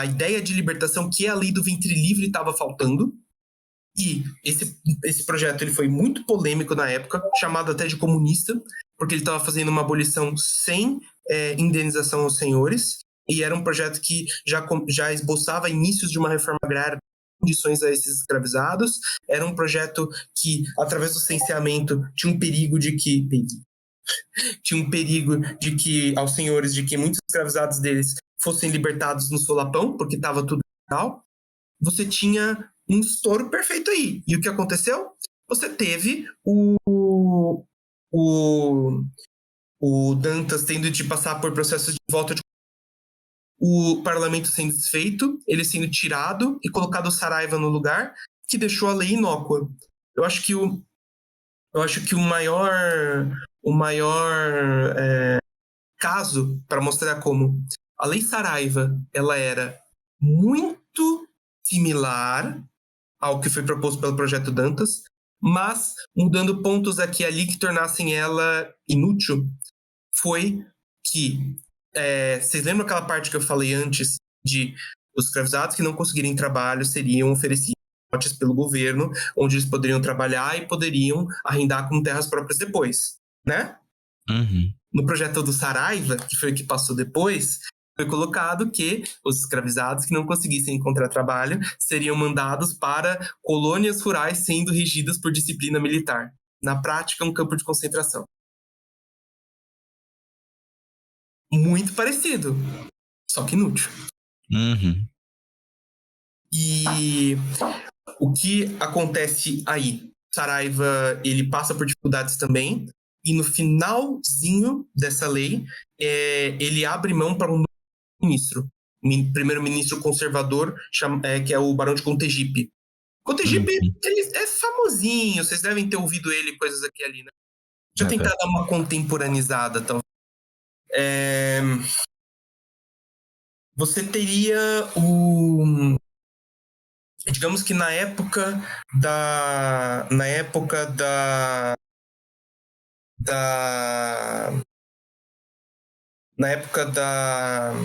ideia de libertação que a lei do ventre livre estava faltando. E esse projeto ele foi muito polêmico na época, chamado até de comunista, porque ele estava fazendo uma abolição sem indenização aos senhores, e era um projeto que já esboçava inícios de uma reforma agrária condições a esses escravizados. Era um projeto que, através do censeamento, tinha um perigo de que aos senhores de que muitos escravizados deles fossem libertados no solapão, porque estava tudo legal. Você tinha um estouro perfeito aí. E o que aconteceu? Você teve o Dantas tendo de passar por processos de volta de o parlamento sendo desfeito, ele sendo tirado e colocado o Saraiva no lugar, que deixou a lei inócua. Eu acho que o maior caso para mostrar como a lei Saraiva ela era muito similar ao que foi proposto pelo projeto Dantas, mas mudando pontos aqui e ali que tornassem ela inútil, foi que vocês lembram aquela parte que eu falei antes de os escravizados que não conseguirem trabalho seriam oferecidos lotes pelo governo, onde eles poderiam trabalhar e poderiam arrendar como terras próprias depois, né? Uhum. No projeto do Saraiva, que foi o que passou depois, foi colocado que os escravizados que não conseguissem encontrar trabalho seriam mandados para colônias rurais sendo regidas por disciplina militar. Na prática, um campo de concentração. Muito parecido, só que inútil. Uhum. E o que acontece aí? Saraiva, ele passa por dificuldades também, e no finalzinho dessa lei, ele abre mão para um ministro, primeiro-ministro conservador, que é o Barão de Contegipe. Contegipe, ele é famosinho, vocês devem ter ouvido ele, coisas aqui e ali, né? Deixa eu tentar dar uma contemporaneizada, talvez. Você teria digamos que na época da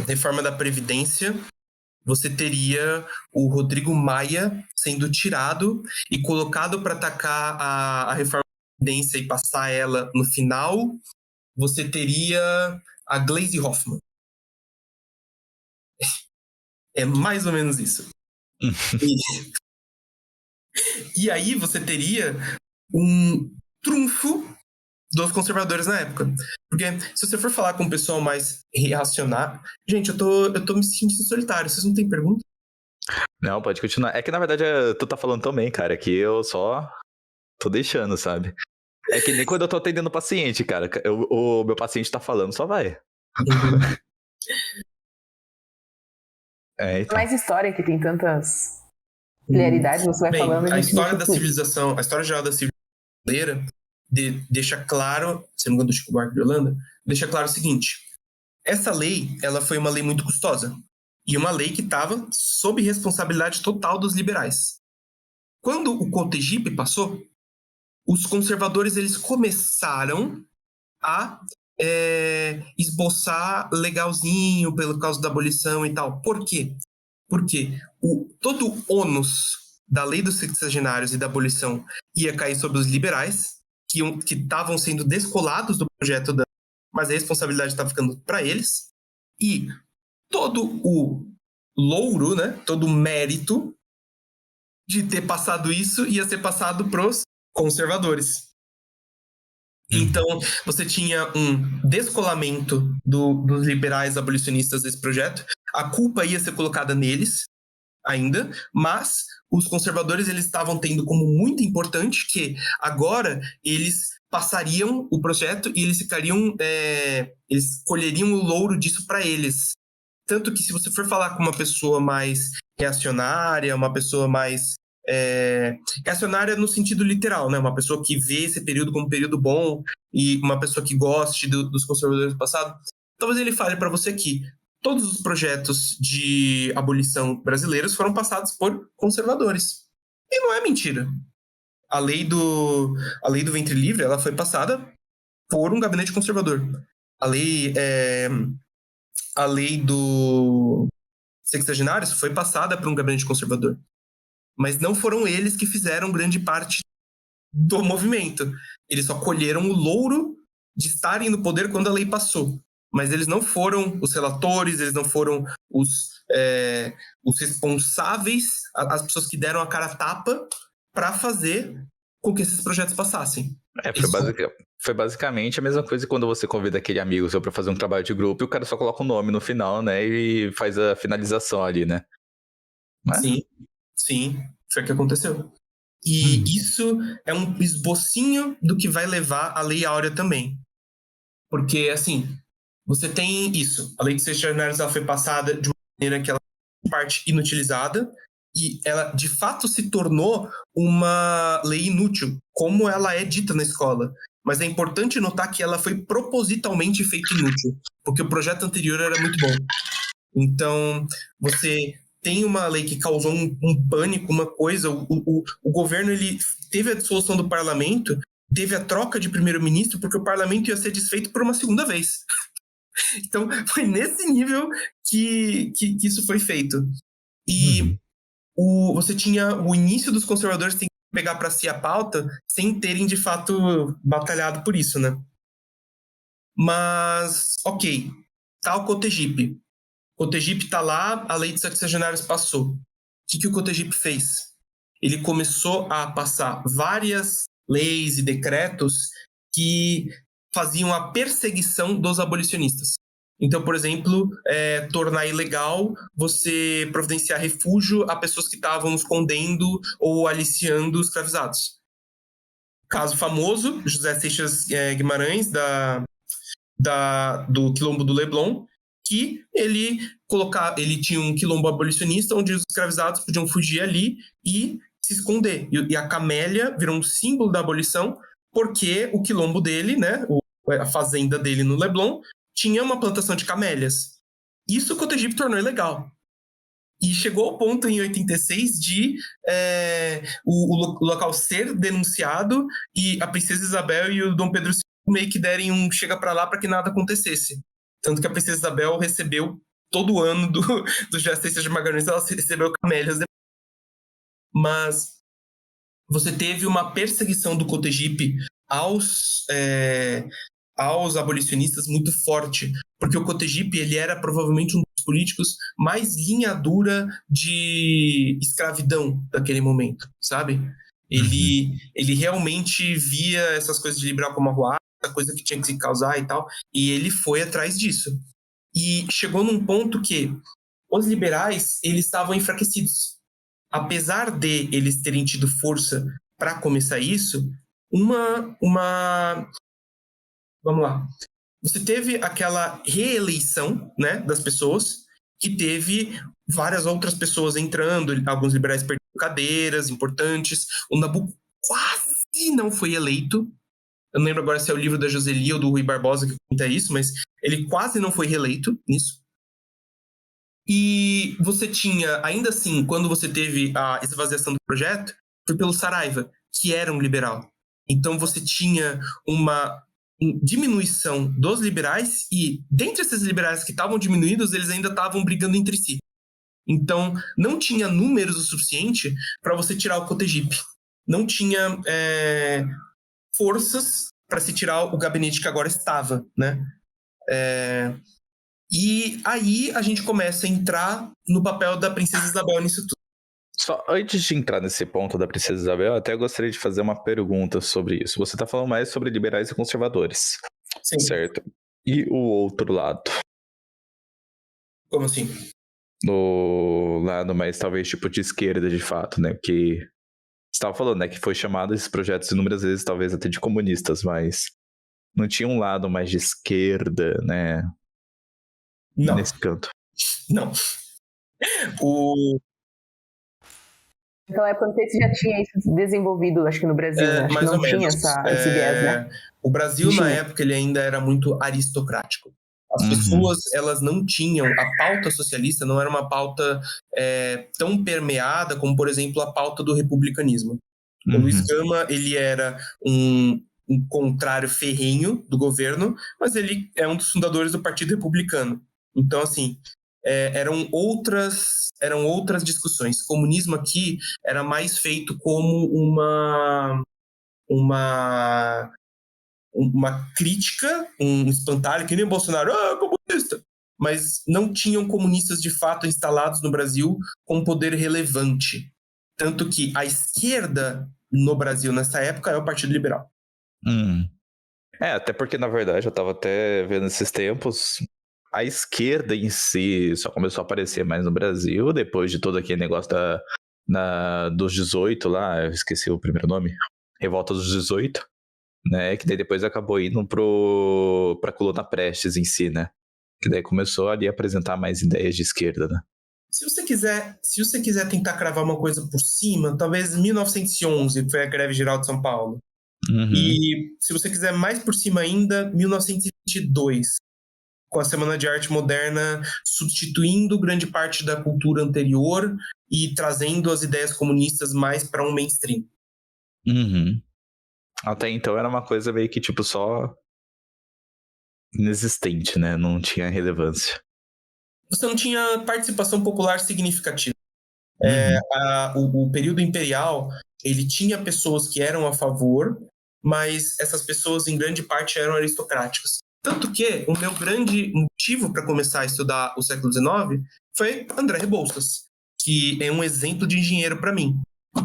reforma da Previdência, você teria o Rodrigo Maia sendo tirado e colocado para atacar a reforma da Previdência e passar ela no final. Você teria a Gleisi Hoffmann. É mais ou menos isso. E aí você teria um trunfo dos conservadores na época. Porque se você for falar com um pessoal mais reacionário... Gente, eu tô me sentindo solitário. Vocês não têm pergunta? Não, pode continuar. É que na verdade tu tá falando também, cara, que eu só tô deixando, sabe? É que nem quando eu tô atendendo o paciente, cara. O meu paciente tá falando, só vai. Então. Mais história que tem tantas peculiaridades, você vai falando... A história da civilização, a história geral da civilização brasileira deixa claro, se não me engano do Chico Buarque de Holanda, deixa claro o seguinte: essa lei, ela foi uma lei muito custosa e uma lei que estava sob responsabilidade total dos liberais. Quando o Contegipe passou, os conservadores eles começaram a esboçar legalzinho pelo causa da abolição e tal. Por quê? Porque todo o ônus da lei dos sexagenários e da abolição ia cair sobre os liberais, que estavam sendo descolados do projeto, mas a responsabilidade estava ficando para eles, e todo o louro, né, todo o mérito de ter passado isso ia ser passado para os conservadores. Então, você tinha um descolamento dos liberais abolicionistas desse projeto, a culpa ia ser colocada neles ainda, mas os conservadores eles estavam tendo como muito importante que agora eles passariam o projeto e eles ficariam, eles colheriam o louro disso para eles. Tanto que se você for falar com uma pessoa mais reacionária, uma pessoa mais reacionária no sentido literal, né? Uma pessoa que vê esse período como um período bom e uma pessoa que goste dos conservadores do passado, talvez ele fale para você que todos os projetos de abolição brasileiros foram passados por conservadores. E não é mentira. A lei do ventre livre, ela foi passada por um gabinete conservador. A lei do sexagenários foi passada por um gabinete conservador. Mas não foram eles que fizeram grande parte do movimento. Eles só colheram o louro de estarem no poder quando a lei passou. mas eles não foram os relatores, eles não foram os responsáveis, as pessoas que deram a cara a tapa para fazer com que esses projetos passassem. Foi basicamente a mesma coisa quando você convida aquele amigo seu para fazer um trabalho de grupo e o cara só coloca o nome no final, né, e faz a finalização ali, né? Mas... Sim, foi o que aconteceu. E isso é um esbocinho do que vai levar a Lei Áurea também. Porque, assim, você tem isso. A Lei de Extraordinários ela foi passada de uma maneira que ela é parte inutilizada e ela, de fato, se tornou uma lei inútil, como ela é dita na escola. Mas é importante notar que ela foi propositalmente feita inútil, porque o projeto anterior era muito bom. Então, você tem uma lei que causou um pânico, uma coisa. O governo ele teve a dissolução do parlamento, teve a troca de primeiro-ministro, porque o parlamento ia ser desfeito por uma segunda vez. Então, foi nesse nível que isso foi feito. E você tinha o início dos conservadores tem que pegar para si a pauta sem terem, de fato, batalhado por isso, né? Mas, ok. Tá o Cotegipe. O Cotegipe tá lá, a lei de sexagenários passou. O que o Cotegipe fez? Ele começou a passar várias leis e decretos que faziam a perseguição dos abolicionistas. Então, por exemplo, tornar ilegal você providenciar refúgio a pessoas que estavam escondendo ou aliciando escravizados. Caso famoso, José Seixas Guimarães, do Quilombo do Leblon, que ele tinha um quilombo abolicionista onde os escravizados podiam fugir ali e se esconder. E a camélia virou um símbolo da abolição porque o quilombo dele, né, a fazenda dele no Leblon, tinha uma plantação de camélias. Isso o Cotegipe tornou ilegal. E chegou ao ponto, em 86, de o local ser denunciado e a Princesa Isabel e o Dom Pedro II meio que derem um chega para lá para que nada acontecesse. Tanto que a Princesa Isabel recebeu, todo ano do José Seixas de Magalhães, ela recebeu camélias. Mas você teve uma perseguição do Cotegipe aos abolicionistas muito forte, porque o Cotegipe ele era provavelmente um dos políticos mais linha dura de escravidão daquele momento, sabe? Ele realmente via essas coisas de liberal como arruar, essa coisa que tinha que se causar e tal, e ele foi atrás disso. E chegou num ponto que os liberais eles estavam enfraquecidos. Apesar de eles terem tido força para começar isso, vamos lá. Você teve aquela reeleição, né, das pessoas, que teve várias outras pessoas entrando, alguns liberais perderam cadeiras importantes. O Nabuco quase não foi eleito. Eu não lembro agora se é o livro da Joseli ou do Rui Barbosa que conta isso, mas ele quase não foi reeleito nisso. E você tinha, ainda assim, quando você teve a esvaziação do projeto, foi pelo Saraiva, que era um liberal. Então você tinha uma diminuição dos liberais e, dentre esses liberais que estavam diminuídos, eles ainda estavam brigando entre si. Então, não tinha números o suficiente para você tirar o Cotegipe. Não tinha forças para se tirar o gabinete que agora estava, né? E aí a gente começa a entrar no papel da Princesa Isabel nisso tudo. Só antes de entrar nesse ponto da Princesa Isabel, eu até gostaria de fazer uma pergunta sobre isso. Você está falando mais sobre liberais e conservadores. Sim. Certo. E o outro lado? Como assim? O lado mais, talvez, tipo de esquerda, de fato, né? Que você estava falando, né? Que foi chamado esses projetos inúmeras vezes, talvez até de comunistas, mas não tinha um lado mais de esquerda, né? Não. Nesse canto. Não. Naquela época, não sei se já tinha isso desenvolvido, acho que no Brasil, né? Acho que não tinha esse viés, né? O Brasil, na época, ele ainda era muito aristocrático. As pessoas, elas não tinham... A pauta socialista não era uma pauta tão permeada como, por exemplo, a pauta do republicanismo. O Luiz Gama, ele era um contrário ferrenho do governo, mas ele é um dos fundadores do Partido Republicano. Então, assim... eram outras discussões. O comunismo aqui era mais feito como uma crítica, um espantalho, que nem o Bolsonaro, comunista, mas não tinham comunistas de fato instalados no Brasil com poder relevante. Tanto que a esquerda no Brasil nessa época é o Partido Liberal. Até porque, na verdade, eu tava até vendo esses tempos, a esquerda em si só começou a aparecer mais no Brasil depois de todo aquele negócio dos 18 lá, eu esqueci o primeiro nome, Revolta dos 18, né, que daí depois acabou indo pra coluna Prestes em si, né, que daí começou ali a apresentar mais ideias de esquerda, né. Se você quiser tentar cravar uma coisa por cima, talvez 1911 foi a greve geral de São Paulo. E se você quiser mais por cima ainda, 1922, com a Semana de Arte Moderna substituindo grande parte da cultura anterior e trazendo as ideias comunistas mais para um mainstream. Até então era uma coisa meio que tipo só inexistente, né? Não tinha relevância. Você não tinha participação popular significativa. O período imperial, ele tinha pessoas que eram a favor, mas essas pessoas em grande parte eram aristocráticas. Tanto que o meu grande motivo para começar a estudar o século XIX foi André Rebouças, que é um exemplo de engenheiro para mim.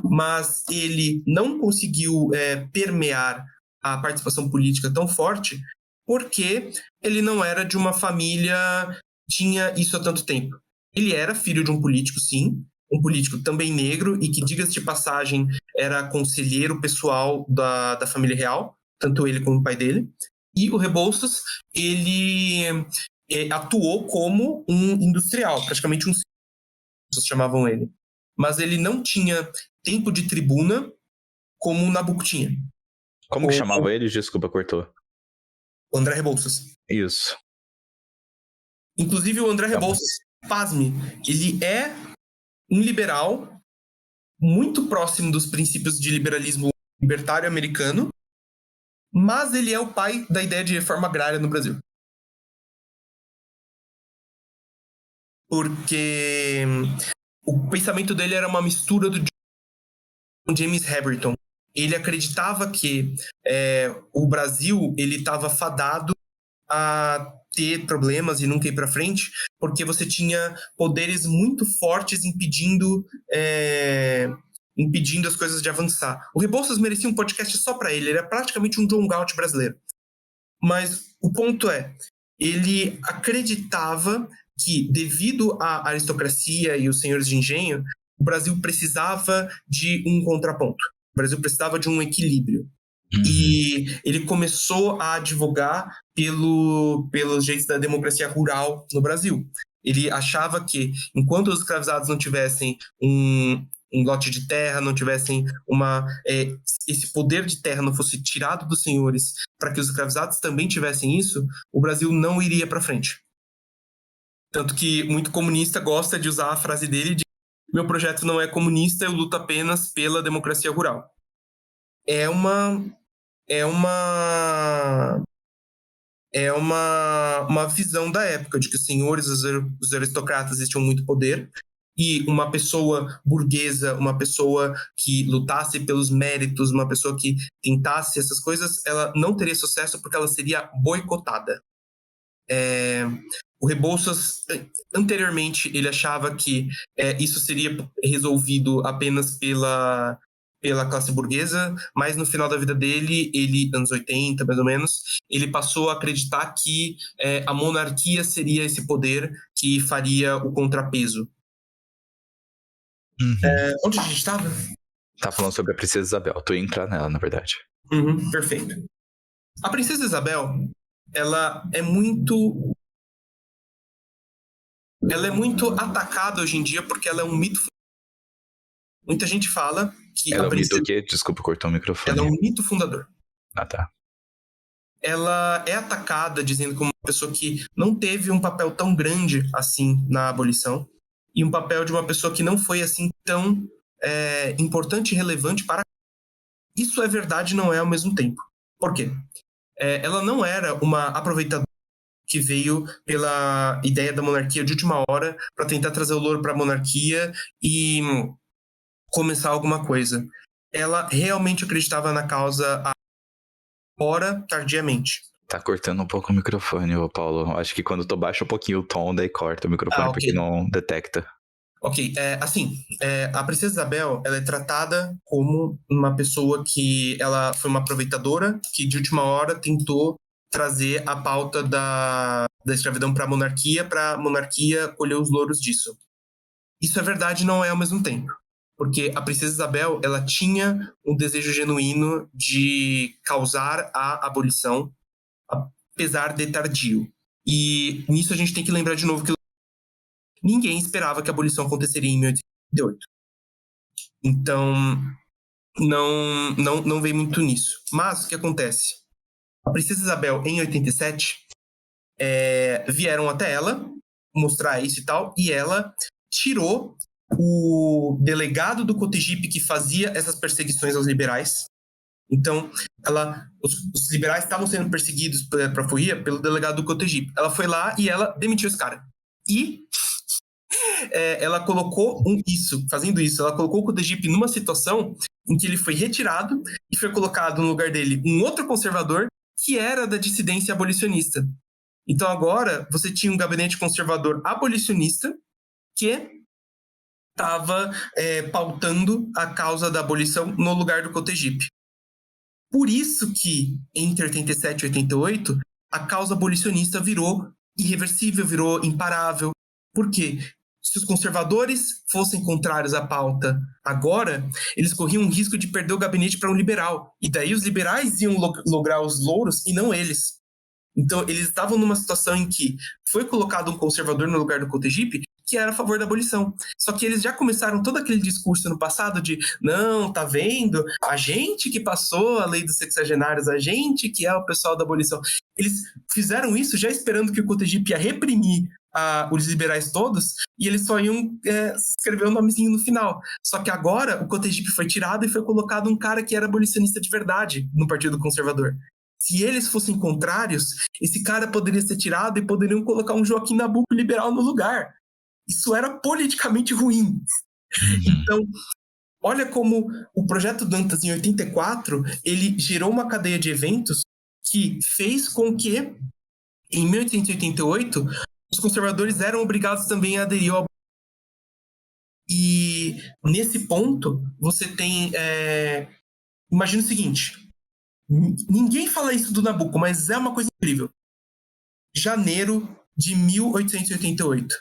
Mas ele não conseguiu permear a participação política tão forte porque ele não era de uma família que tinha isso há tanto tempo. Ele era filho de um político, sim, um político também negro e que, diga-se de passagem, era conselheiro pessoal da família real, tanto ele como o pai dele. E o Rebouças, ele atuou como um industrial, praticamente pessoas chamavam ele. Mas ele não tinha tempo de tribuna como o Nabucco tinha. Como que chamava ele? Desculpa, cortou. André Rebouças. Isso. Inclusive o André Rebouças, pasme, ele é um liberal muito próximo dos princípios de liberalismo libertário americano, mas ele é o pai da ideia de reforma agrária no Brasil. Porque o pensamento dele era uma mistura do James Haberton. Ele acreditava que o Brasil estava fadado a ter problemas e nunca ir para frente, porque você tinha poderes muito fortes impedindo as coisas de avançar. O Rebouças merecia um podcast só para ele. Ele é praticamente um John Galt brasileiro. Mas o ponto é, ele acreditava que, devido à aristocracia e os senhores de engenho, o Brasil precisava de um contraponto. O Brasil precisava de um equilíbrio. E ele começou a advogar pelos jeitos da democracia rural no Brasil. Ele achava que, enquanto os escravizados não tivessem um lote de terra, não tivessem esse poder de terra não fosse tirado dos senhores para que os escravizados também tivessem isso, o Brasil não iria para frente. Tanto que muito comunista gosta de usar a frase dele de meu projeto não é comunista, eu luto apenas pela democracia rural. É uma visão da época de que os senhores, os aristocratas tinham muito poder e uma pessoa burguesa, uma pessoa que lutasse pelos méritos, uma pessoa que tentasse essas coisas, ela não teria sucesso porque ela seria boicotada. O Rebouças, anteriormente, ele achava que isso seria resolvido apenas pela classe burguesa, mas no final da vida dele, anos 80 mais ou menos, ele passou a acreditar que a monarquia seria esse poder que faria o contrapeso. Onde a gente estava? Tá falando sobre a Princesa Isabel, tu ia entrar nela, na verdade. Perfeito. A Princesa Isabel, ela é muito atacada hoje em dia porque ela é um mito. Muita gente fala que ela é um mito o quê? Desculpa, cortou o microfone. Ela é um mito fundador. Ah, tá. Ela é atacada dizendo que uma pessoa que não teve um papel tão grande assim na abolição e um papel de uma pessoa que não foi assim tão importante e relevante para... Isso é verdade e não é ao mesmo tempo. Por quê? Ela não era uma aproveitadora que veio pela ideia da monarquia de última hora para tentar trazer o louro para a monarquia e começar alguma coisa. Ela realmente acreditava na causa ora tardiamente. Tá cortando um pouco o microfone, ô Paulo. Acho que quando tu baixa um pouquinho o tom, daí corta o microfone porque não detecta. Ok, a Princesa Isabel, ela é tratada como uma pessoa que ela foi uma aproveitadora, que de última hora tentou trazer a pauta da escravidão para a monarquia colher os louros disso. Isso é verdade, não é ao mesmo tempo. Porque a Princesa Isabel, ela tinha um desejo genuíno de causar a abolição, apesar de tardio. E nisso a gente tem que lembrar de novo que ninguém esperava que a abolição aconteceria em 1888. Então, não veio muito nisso. Mas o que acontece? A Princesa Isabel, em 87, vieram até ela mostrar isso e tal, e ela tirou o delegado do Cotegipe que fazia essas perseguições aos liberais. Então, os liberais estavam sendo perseguidos para a Fourrière pelo delegado do Cotegipe. Ela foi lá e ela demitiu esse cara. E ela colocou fazendo isso, ela colocou o Cotegipe numa situação em que ele foi retirado e foi colocado no lugar dele um outro conservador que era da dissidência abolicionista. Então agora você tinha um gabinete conservador abolicionista que estava pautando a causa da abolição no lugar do Cotegipe. Por isso que, entre 87 e 88, a causa abolicionista virou irreversível, virou imparável. Por quê? Se os conservadores fossem contrários à pauta agora, eles corriam o risco de perder o gabinete para um liberal. E daí os liberais iam lograr os louros e não eles. Então, eles estavam numa situação em que foi colocado um conservador no lugar do Cotegipe que era a favor da abolição. Só que eles já começaram todo aquele discurso no passado de não, tá vendo? A gente que passou a lei dos sexagenários, a gente que é o pessoal da abolição. Eles fizeram isso já esperando que o Cotegipe ia reprimir os liberais todos e eles só iam escrever o nomezinho no final. Só que agora o Cotegipe foi tirado e foi colocado um cara que era abolicionista de verdade no Partido Conservador. Se eles fossem contrários, esse cara poderia ser tirado e poderiam colocar um Joaquim Nabuco liberal no lugar. Isso era politicamente ruim. Então, olha como o Projeto Dantas, em 84, ele gerou uma cadeia de eventos que fez com que, em 1888, os conservadores eram obrigados também a aderir ao... E, nesse ponto, você tem... Imagina o seguinte... Ninguém fala isso do Nabucco, mas é uma coisa incrível. Janeiro de 1888.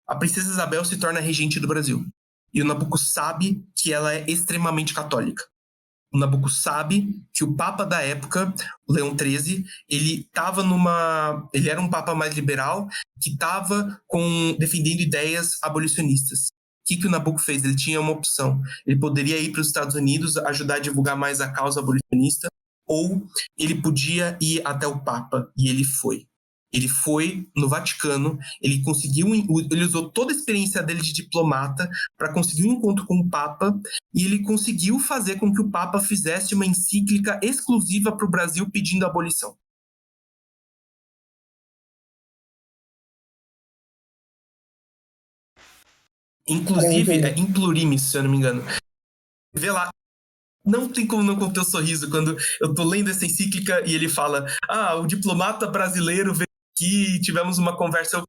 A Princesa Isabel se torna regente do Brasil. E o Nabucco sabe que ela é extremamente católica. O Nabucco sabe que o Papa da época, o Leão XIII, ele era um Papa mais liberal, que estava defendendo ideias abolicionistas. O que o Nabucco fez? Ele tinha uma opção. Ele poderia ir para os Estados Unidos, ajudar a divulgar mais a causa abolicionista, ou ele podia ir até o Papa, e ele foi. Ele foi no Vaticano, ele usou toda a experiência dele de diplomata para conseguir um encontro com o Papa, e ele conseguiu fazer com que o Papa fizesse uma encíclica exclusiva para o Brasil pedindo a abolição. Inclusive, em plurimis, se eu não me engano. Vê lá. Não tem como não conter o sorriso quando eu tô lendo essa encíclica e ele fala: o diplomata brasileiro veio aqui, tivemos uma conversa.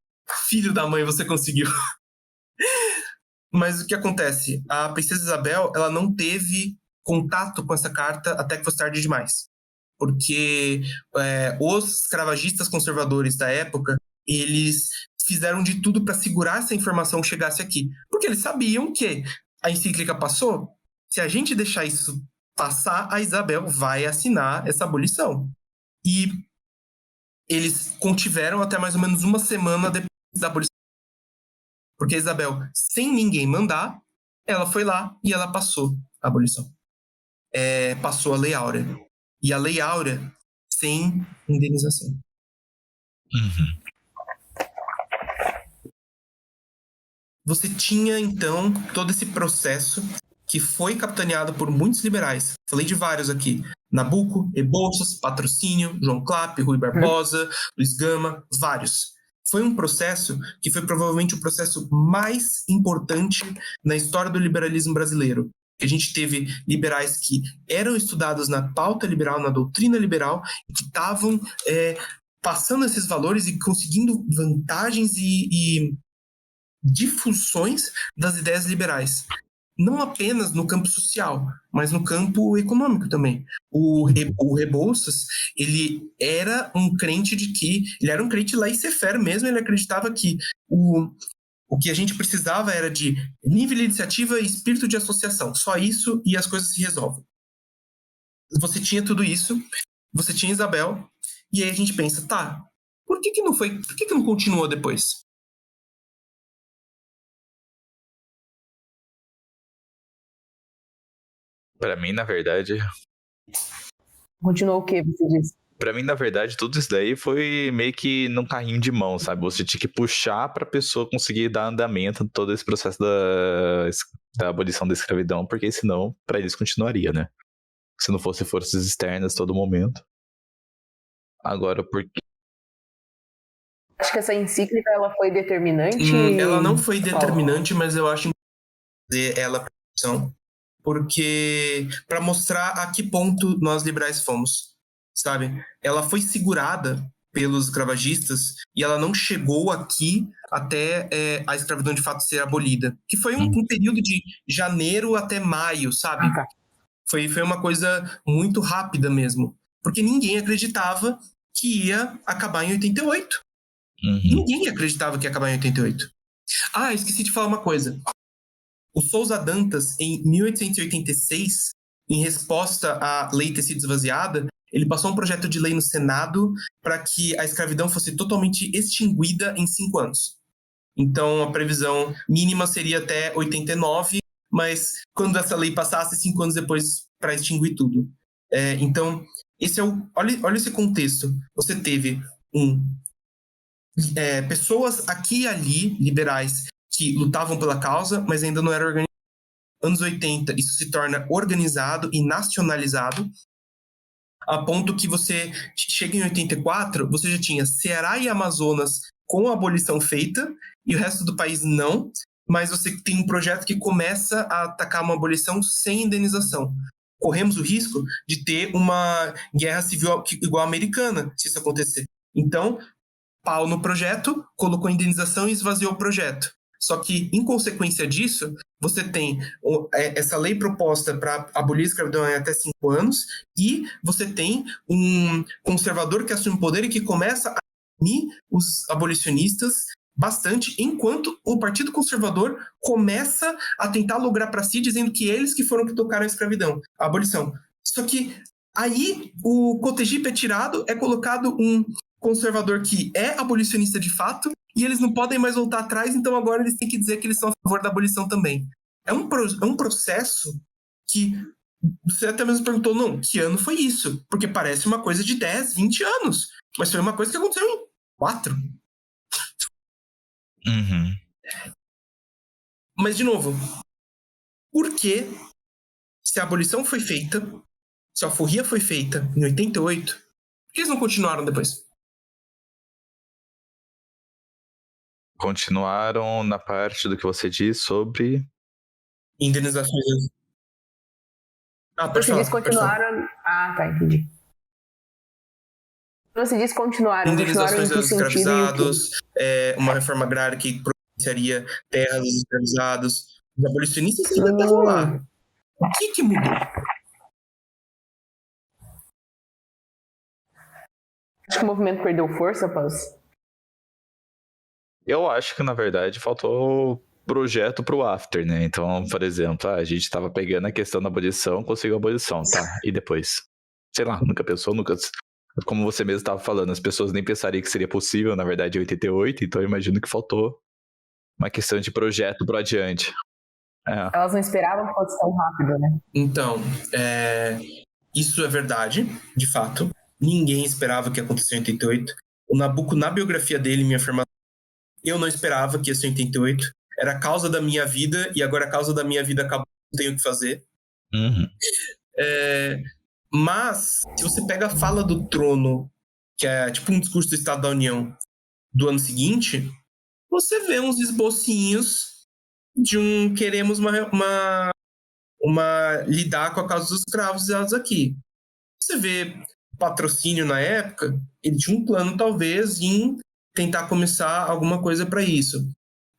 Filho da mãe, você conseguiu. Mas o que acontece? A Princesa Isabel, ela não teve contato com essa carta até que fosse tarde demais. Porque os escravagistas conservadores da época, eles fizeram de tudo para segurar essa informação chegasse aqui. Porque eles sabiam que a encíclica passou. Se a gente deixar isso passar, a Isabel vai assinar essa abolição. E eles contiveram até mais ou menos uma semana depois da abolição. Porque a Isabel, sem ninguém mandar, ela foi lá e ela passou a abolição. Passou a Lei Áurea. E a Lei Áurea sem indenização. Uhum. Você tinha, então, todo esse processo que foi capitaneado por muitos liberais. Falei de vários aqui. Nabucco, Rebouças, Patrocínio, João Clapp, Rui Barbosa, Luiz Gama, vários. Foi um processo que foi provavelmente o processo mais importante na história do liberalismo brasileiro. A gente teve liberais que eram estudados na pauta liberal, na doutrina liberal, que estavam passando esses valores e conseguindo vantagens e difusões das ideias liberais. Não apenas no campo social, mas no campo econômico também. O Rebouças, ele era um crente ele era um crente laissez-faire mesmo, ele acreditava que o que a gente precisava era de nível de iniciativa e espírito de associação. Só isso e as coisas se resolvem. Você tinha tudo isso, você tinha Isabel, e aí a gente pensa, tá, por que não continuou depois? Pra mim, na verdade... Continuou o quê, você disse? Pra mim, na verdade, tudo isso daí foi meio que num carrinho de mão, sabe? Você tinha que puxar pra pessoa conseguir dar andamento a todo esse processo da abolição da escravidão, porque senão, pra eles, continuaria, né? Se não fosse forças externas todo momento. Agora, por quê? Acho que essa encíclica, ela foi determinante? Ela não foi determinante, mas eu acho importante ela para a discussão, porque para mostrar a que ponto nós liberais fomos, sabe? Ela foi segurada pelos escravagistas e ela não chegou aqui até a escravidão de fato ser abolida, que foi um período de janeiro até maio, sabe? Foi uma coisa muito rápida mesmo, porque ninguém acreditava que ia acabar em 88. Ninguém acreditava que ia acabar em 88. Esqueci de falar uma coisa. O Souza Dantas, em 1886, em resposta à lei ter sido esvaziada, ele passou um projeto de lei no Senado para que a escravidão fosse totalmente extinguida em 5 anos. Então, a previsão mínima seria até 89, mas quando essa lei passasse, 5 anos depois, para extinguir tudo. Então, olha esse contexto. Você teve pessoas aqui e ali, liberais, que lutavam pela causa, mas ainda não era organizado. Anos 80, isso se torna organizado e nacionalizado, a ponto que você chega em 84, você já tinha Ceará e Amazonas com a abolição feita, e o resto do país não, mas você tem um projeto que começa a atacar uma abolição sem indenização. Corremos o risco de ter uma guerra civil igual a americana, se isso acontecer. Então, pau no projeto, colocou indenização e esvaziou o projeto. Só que, em consequência disso, você tem essa lei proposta para abolir a escravidão em até 5 anos, e você tem um conservador que assume o poder e que começa a punir os abolicionistas bastante, enquanto o Partido Conservador começa a tentar lograr para si, dizendo que eles que foram que tocaram a escravidão, a abolição. Só que aí o Cotegipe é tirado, é colocado um conservador que é abolicionista de fato, e eles não podem mais voltar atrás, então agora eles têm que dizer que eles são a favor da abolição também. É um processo que você até mesmo perguntou, não, que ano foi isso? Porque parece uma coisa de 10, 20 anos, mas foi uma coisa que aconteceu em 4. Mas, de novo, por que, se a abolição foi feita, se a alforria foi feita em 88, por que eles não continuaram depois? Continuaram na parte do que você diz sobre... Indenizações. Você diz continuaram... Tá, entendi. Você diz continuaram em que aos sentido? Escravizados, uma reforma agrária que providenciaria terras aos escravizados. Os abolicionistas ainda estavam lá. O que mudou? Acho que o movimento perdeu força, Paz. Eu acho que, na verdade, faltou projeto pro after, né? Então, por exemplo, a gente tava pegando a questão da abolição, conseguiu a abolição, tá? E depois? Sei lá, nunca pensou, nunca... Como você mesmo estava falando, as pessoas nem pensariam que seria possível, na verdade, em 88, então eu imagino que faltou uma questão de projeto pro adiante. Elas não esperavam que fosse tão rápido, né? Então, isso é verdade, de fato. Ninguém esperava que acontecesse em 88. O Nabucco, na biografia dele, me afirma: eu não esperava que ia ser em 88. Era a causa da minha vida, e agora a causa da minha vida acabou, não tenho o que fazer. Mas, se você pega a fala do Trono, que é tipo um discurso do Estado da União do ano seguinte, você vê uns esbocinhos de queremos lidar com a causa dos escravos aqui. Você vê o Patrocínio na época, ele tinha um plano talvez em tentar começar alguma coisa para isso.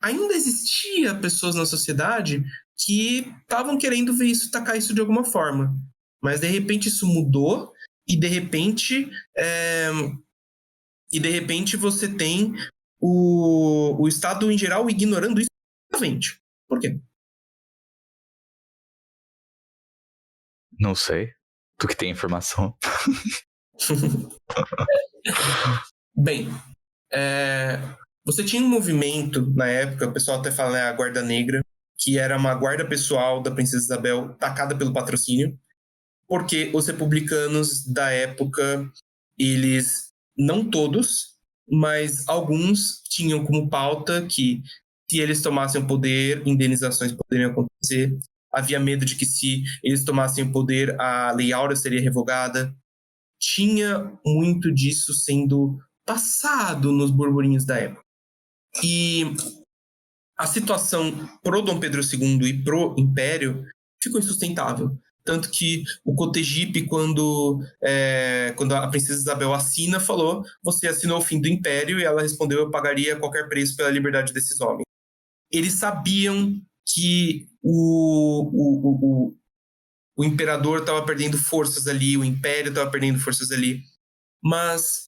Ainda existia pessoas na sociedade que estavam querendo ver isso, tacar isso de alguma forma. Mas de repente isso mudou e de repente você tem o Estado em geral ignorando isso completamente. Por quê? Não sei. Tu que tem informação. Bem, você tinha um movimento na época, o pessoal até fala a Guarda Negra, que era uma guarda pessoal da Princesa Isabel, tacada pelo Patrocínio, porque os republicanos da época, eles, não todos, mas alguns tinham como pauta que se eles tomassem o poder, indenizações poderiam acontecer. Havia medo de que se eles tomassem o poder, a Lei Áurea seria revogada. Tinha muito disso sendo passado nos burburinhos da época. E a situação pro Dom Pedro II e pro Império ficou insustentável. Tanto que o Cotegipe, quando a Princesa Isabel assina, falou: você assinou o fim do Império, e ela respondeu: eu pagaria qualquer preço pela liberdade desses homens. Eles sabiam que o imperador estava perdendo forças ali, o Império estava perdendo forças ali, mas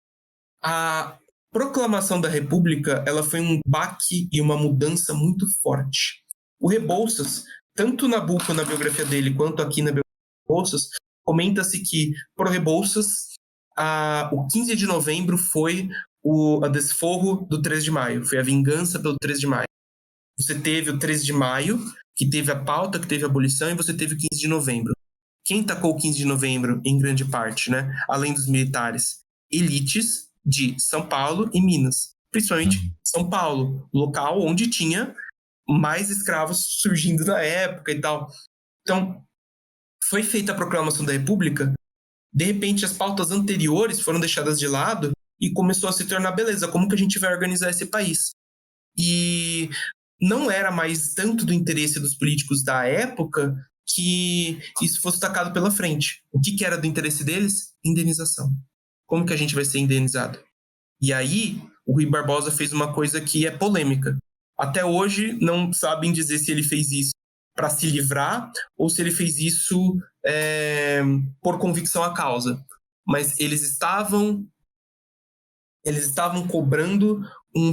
a proclamação da República, ela foi um baque e uma mudança muito forte. O Rebouças, tanto na biografia dele, quanto aqui na biografia de Rebouças, comenta-se que, pro Rebouças, o 15 de novembro foi o desforro do 13 de maio, foi a vingança pelo 13 de maio. Você teve o 13 de maio, que teve a pauta, que teve a abolição, e você teve o 15 de novembro. Quem tacou o 15 de novembro, em grande parte, né? Além dos militares? Elites de São Paulo e Minas. Principalmente São Paulo, local onde tinha mais escravos surgindo na época e tal. Então, foi feita a proclamação da República, de repente as pautas anteriores foram deixadas de lado e começou a se tornar, beleza, como que a gente vai organizar esse país? E não era mais tanto do interesse dos políticos da época que isso fosse tacado pela frente. O que era do interesse deles? Indenização. Como que a gente vai ser indenizado? E aí, o Rui Barbosa fez uma coisa que é polêmica. Até hoje, não sabem dizer se ele fez isso para se livrar ou se ele fez isso por convicção à causa. Mas eles estavam cobrando um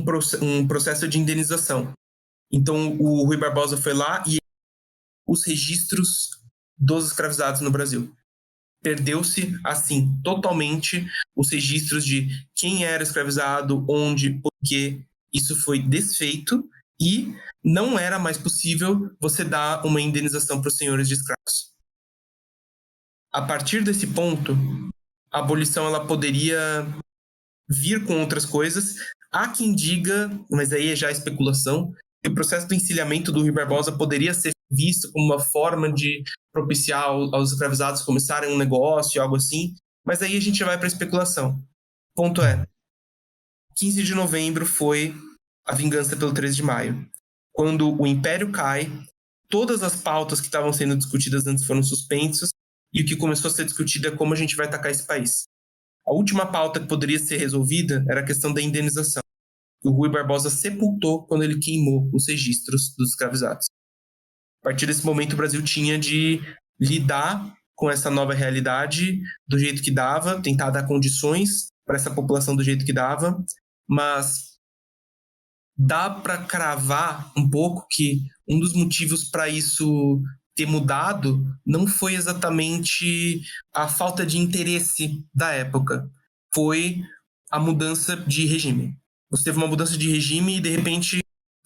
processo de indenização. Então, o Rui Barbosa foi lá e os registros dos escravizados no Brasil. Perdeu-se, assim, totalmente os registros de quem era escravizado, onde, por quê. Isso foi desfeito e não era mais possível você dar uma indenização para os senhores de escravos. A partir desse ponto, a abolição ela poderia vir com outras coisas. Há quem diga, mas aí é já especulação, que o processo do encilhamento do Rui Barbosa poderia ser visto como uma forma de propiciar aos escravizados começarem um negócio, algo assim, mas aí a gente vai para a especulação. Ponto 15 de novembro foi a vingança pelo 13 de maio. Quando o Império cai, todas as pautas que estavam sendo discutidas antes foram suspensas e o que começou a ser discutido é como a gente vai atacar esse país. A última pauta que poderia ser resolvida era a questão da indenização. O Rui Barbosa sepultou quando ele queimou os registros dos escravizados. A partir desse momento, o Brasil tinha de lidar com essa nova realidade do jeito que dava, tentar dar condições para essa população do jeito que dava, mas dá para cravar um pouco que um dos motivos para isso ter mudado não foi exatamente a falta de interesse da época, foi a mudança de regime. Você teve uma mudança de regime e, de repente,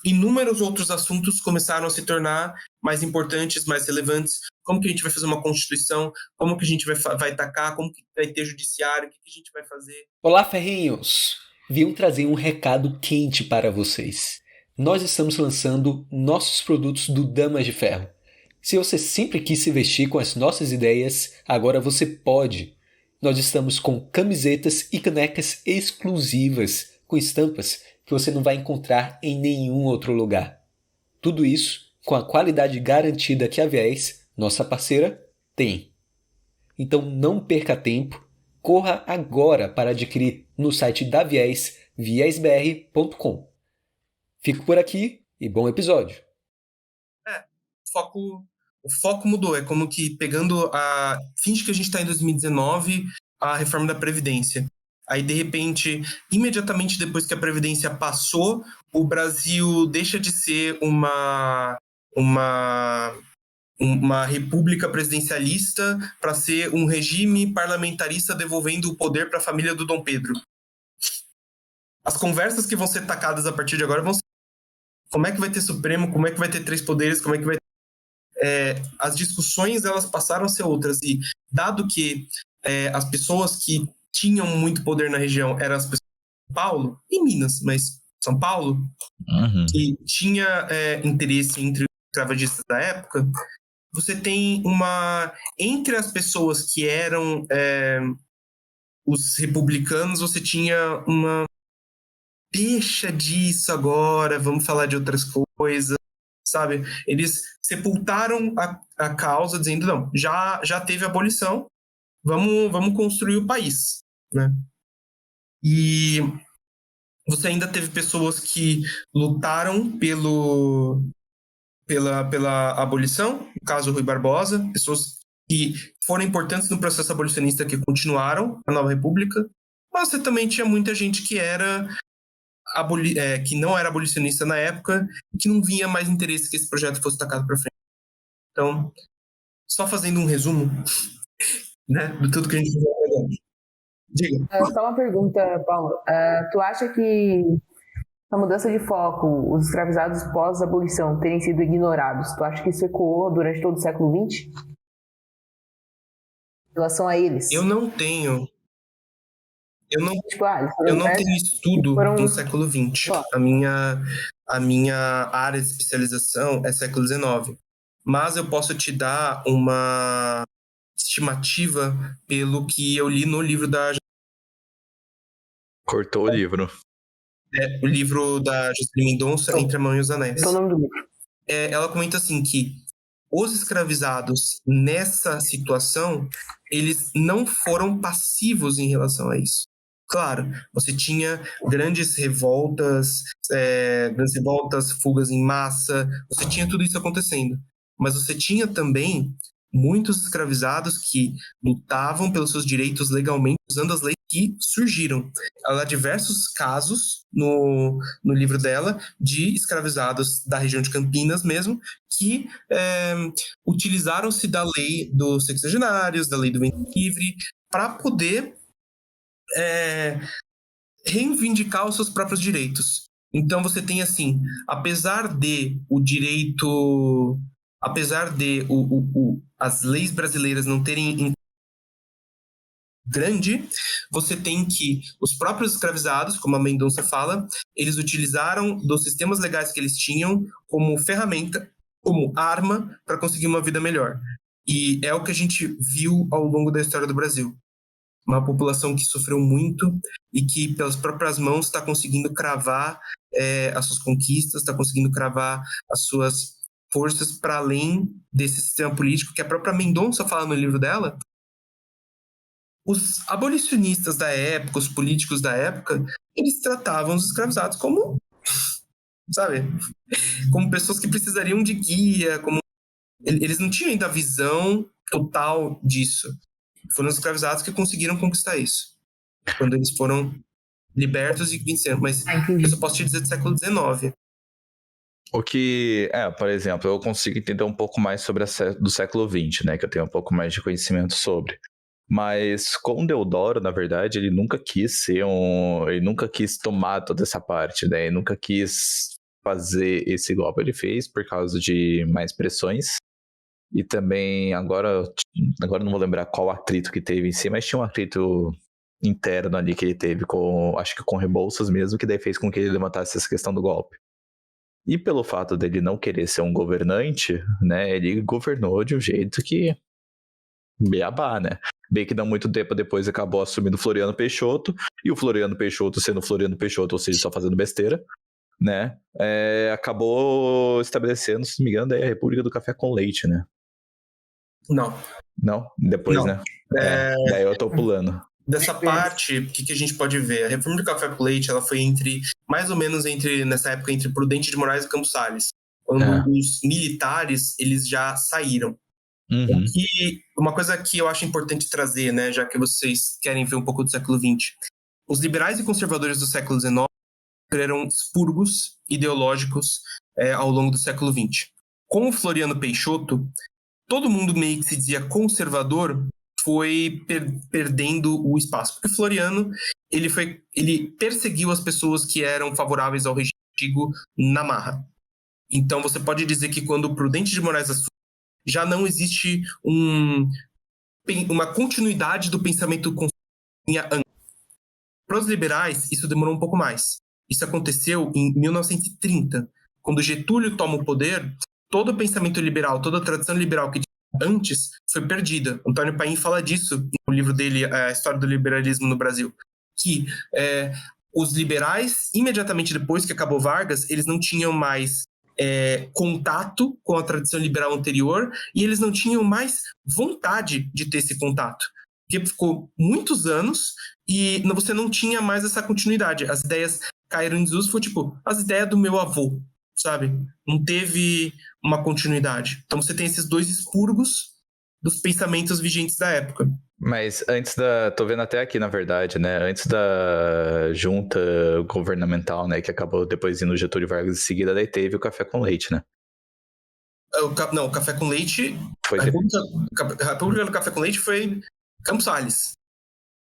inúmeros outros assuntos começaram a se tornar mais importantes, mais relevantes. Como que a gente vai fazer uma Constituição? Como que a gente vai tacar? Como que vai ter judiciário? O que a gente vai fazer? Olá, ferrinhos! Vim trazer um recado quente para vocês. Nós estamos lançando nossos produtos do Damas de Ferro. Se você sempre quis se vestir com as nossas ideias, agora você pode. Nós estamos com camisetas e canecas exclusivas, com estampas que você não vai encontrar em nenhum outro lugar. Tudo isso com a qualidade garantida que a Viés, Nossa parceira tem. Então não perca tempo, corra agora para adquirir no site da Viés, viesbr.com. Fico por aqui e bom episódio. O foco mudou. É como que pegando finge que a gente está em 2019, a reforma da Previdência. Aí, de repente, imediatamente depois que a Previdência passou, o Brasil deixa de ser uma república presidencialista para ser um regime parlamentarista devolvendo o poder para a família do Dom Pedro. As conversas que vão ser tacadas a partir de agora vão ser como é que vai ter Supremo, como é que vai ter 3 poderes, como é que vai as discussões elas passaram a ser outras. E dado que as pessoas que tinham muito poder na região eram as pessoas de São Paulo e Minas, mas São Paulo, que tinha interesse entre os escravagistas da época, você tem entre as pessoas que eram os republicanos, você tinha uma deixa disso agora, vamos falar de outras coisas, sabe? Eles sepultaram a causa dizendo, não, já teve abolição, vamos construir o país, né? E você ainda teve pessoas que lutaram pela abolição, no caso Rui Barbosa, pessoas que foram importantes no processo abolicionista que continuaram a nova república, mas você também tinha muita gente que que não era abolicionista na época e que não vinha mais interesse que esse projeto fosse tacado para frente. Então, só fazendo um resumo, né, de tudo que a gente viu. Diga. Só uma pergunta, Paulo. Tu acha que a mudança de foco, os escravizados pós-abolição terem sido ignorados, tu acha que isso ecoou durante todo o século XX? Em relação a eles? Eu não tenho estudo no século XX. A minha área de especialização é século XIX. Mas eu posso te dar uma estimativa pelo que eu li no livro da... Cortou o livro. O livro da Juscelina Mendonça, Entre a Mão e os Anéis. É o nome do livro. Ela comenta assim que os escravizados nessa situação, eles não foram passivos em relação a isso. Claro, você tinha grandes revoltas, fugas em massa, você tinha tudo isso acontecendo. Mas você tinha também muitos escravizados que lutavam pelos seus direitos legalmente usando as leis que surgiram. Ela há diversos casos no livro dela de escravizados da região de Campinas mesmo que utilizaram-se da lei dos sexagenários, da lei do ventre livre, para poder reivindicar os seus próprios direitos. Então você tem assim, apesar de as leis brasileiras não terem grande, você tem que os próprios escravizados, como a Mendonça fala, eles utilizaram dos sistemas legais que eles tinham como ferramenta, como arma para conseguir uma vida melhor. E é o que a gente viu ao longo da história do Brasil. Uma população que sofreu muito e que pelas próprias mãos está conseguindo cravar as suas conquistas, está conseguindo cravar as suas forças para além desse sistema político que a própria Mendonça fala no livro dela. Os abolicionistas da época, os políticos da época, eles tratavam os escravizados como, sabe, como pessoas que precisariam de guia, eles não tinham ainda a visão total disso. Foram os escravizados que conseguiram conquistar isso, quando eles foram libertos e venceram. Mas eu só posso te dizer do século XIX. O que, por exemplo, eu consigo entender um pouco mais sobre do século XX, né, que eu tenho um pouco mais de conhecimento sobre. Mas com Deodoro, na verdade, ele nunca quis ele nunca quis tomar toda essa parte, né, ele nunca quis fazer esse golpe. Ele fez por causa de mais pressões. E também, agora não vou lembrar qual atrito que teve em si, mas tinha um atrito interno ali que ele teve acho que com Rebouças mesmo, que daí fez com que ele levantasse essa questão do golpe. E pelo fato dele não querer ser um governante, né, ele governou de um jeito que... beabá, né? Bem que não muito tempo depois acabou assumindo Floriano Peixoto, e o Floriano Peixoto sendo Floriano Peixoto, ou seja, só fazendo besteira, né? Acabou estabelecendo, se não me engano, a República do Café com Leite, né? Não. Não? Depois, Não. né? Daí eu tô pulando. Dessa parte, o que a gente pode ver? A reforma do café com leite, ela foi mais ou menos nessa época, entre Prudente de Moraes e Campos Salles. Quando os militares, eles já saíram. Uhum. E uma coisa que eu acho importante trazer, né, já que vocês querem ver um pouco do século XX. Os liberais e conservadores do século XIX sofreram expurgos ideológicos ao longo do século XX. Com o Floriano Peixoto, todo mundo meio que se dizia conservador foi perdendo o espaço. Porque Floriano, ele perseguiu as pessoas que eram favoráveis ao regime antigo na marra. Então você pode dizer que quando o Prudente de Moraes assume, já não existe uma continuidade do pensamento conservador. Para os liberais, isso demorou um pouco mais. Isso aconteceu em 1930, quando Getúlio toma o poder. Todo o pensamento liberal, toda a tradição liberal que antes foi perdida. Antônio Paim fala disso no livro dele, A História do Liberalismo no Brasil, que os liberais, imediatamente depois que acabou Vargas, eles não tinham mais contato com a tradição liberal anterior e eles não tinham mais vontade de ter esse contato. Porque ficou muitos anos e você não tinha mais essa continuidade. As ideias caíram em desuso, foi tipo, as ideias do meu avô, sabe? Não teve uma continuidade. Então você tem esses dois expurgos dos pensamentos vigentes da época. Mas antes tô vendo até aqui, na verdade, né? Antes da junta governamental, né? Que acabou depois indo Getúlio Vargas em seguida, daí teve o café com leite, né? Não, o café com leite... Foi a República do Café com Leite foi Campos Salles.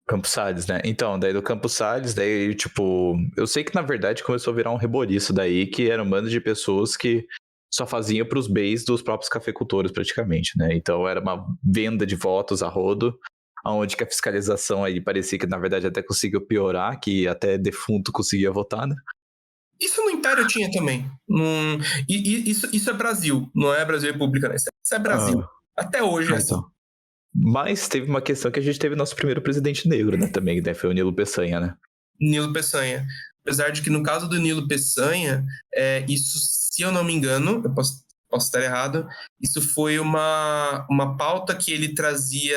Campos Salles, né? Então, daí do Campos Salles, daí, tipo... Eu sei que, na verdade, começou a virar um reboliço daí, que era um bando de pessoas que só faziam pros bens dos próprios cafeicultores, praticamente, né? Então, era uma venda de votos a rodo, onde que a fiscalização aí parecia que, na verdade, até conseguiu piorar, que até defunto conseguia votar, né? Isso no Império tinha também. Isso é Brasil, não é Brasil República, né? Isso é Brasil. Até hoje é assim. Então. Mas teve uma questão que a gente teve nosso primeiro presidente negro, né, também, né? Foi o Nilo Peçanha, né? Nilo Peçanha. Apesar de que no caso do Nilo Peçanha, isso, se eu não me engano, eu posso estar errado, isso foi uma pauta que ele trazia...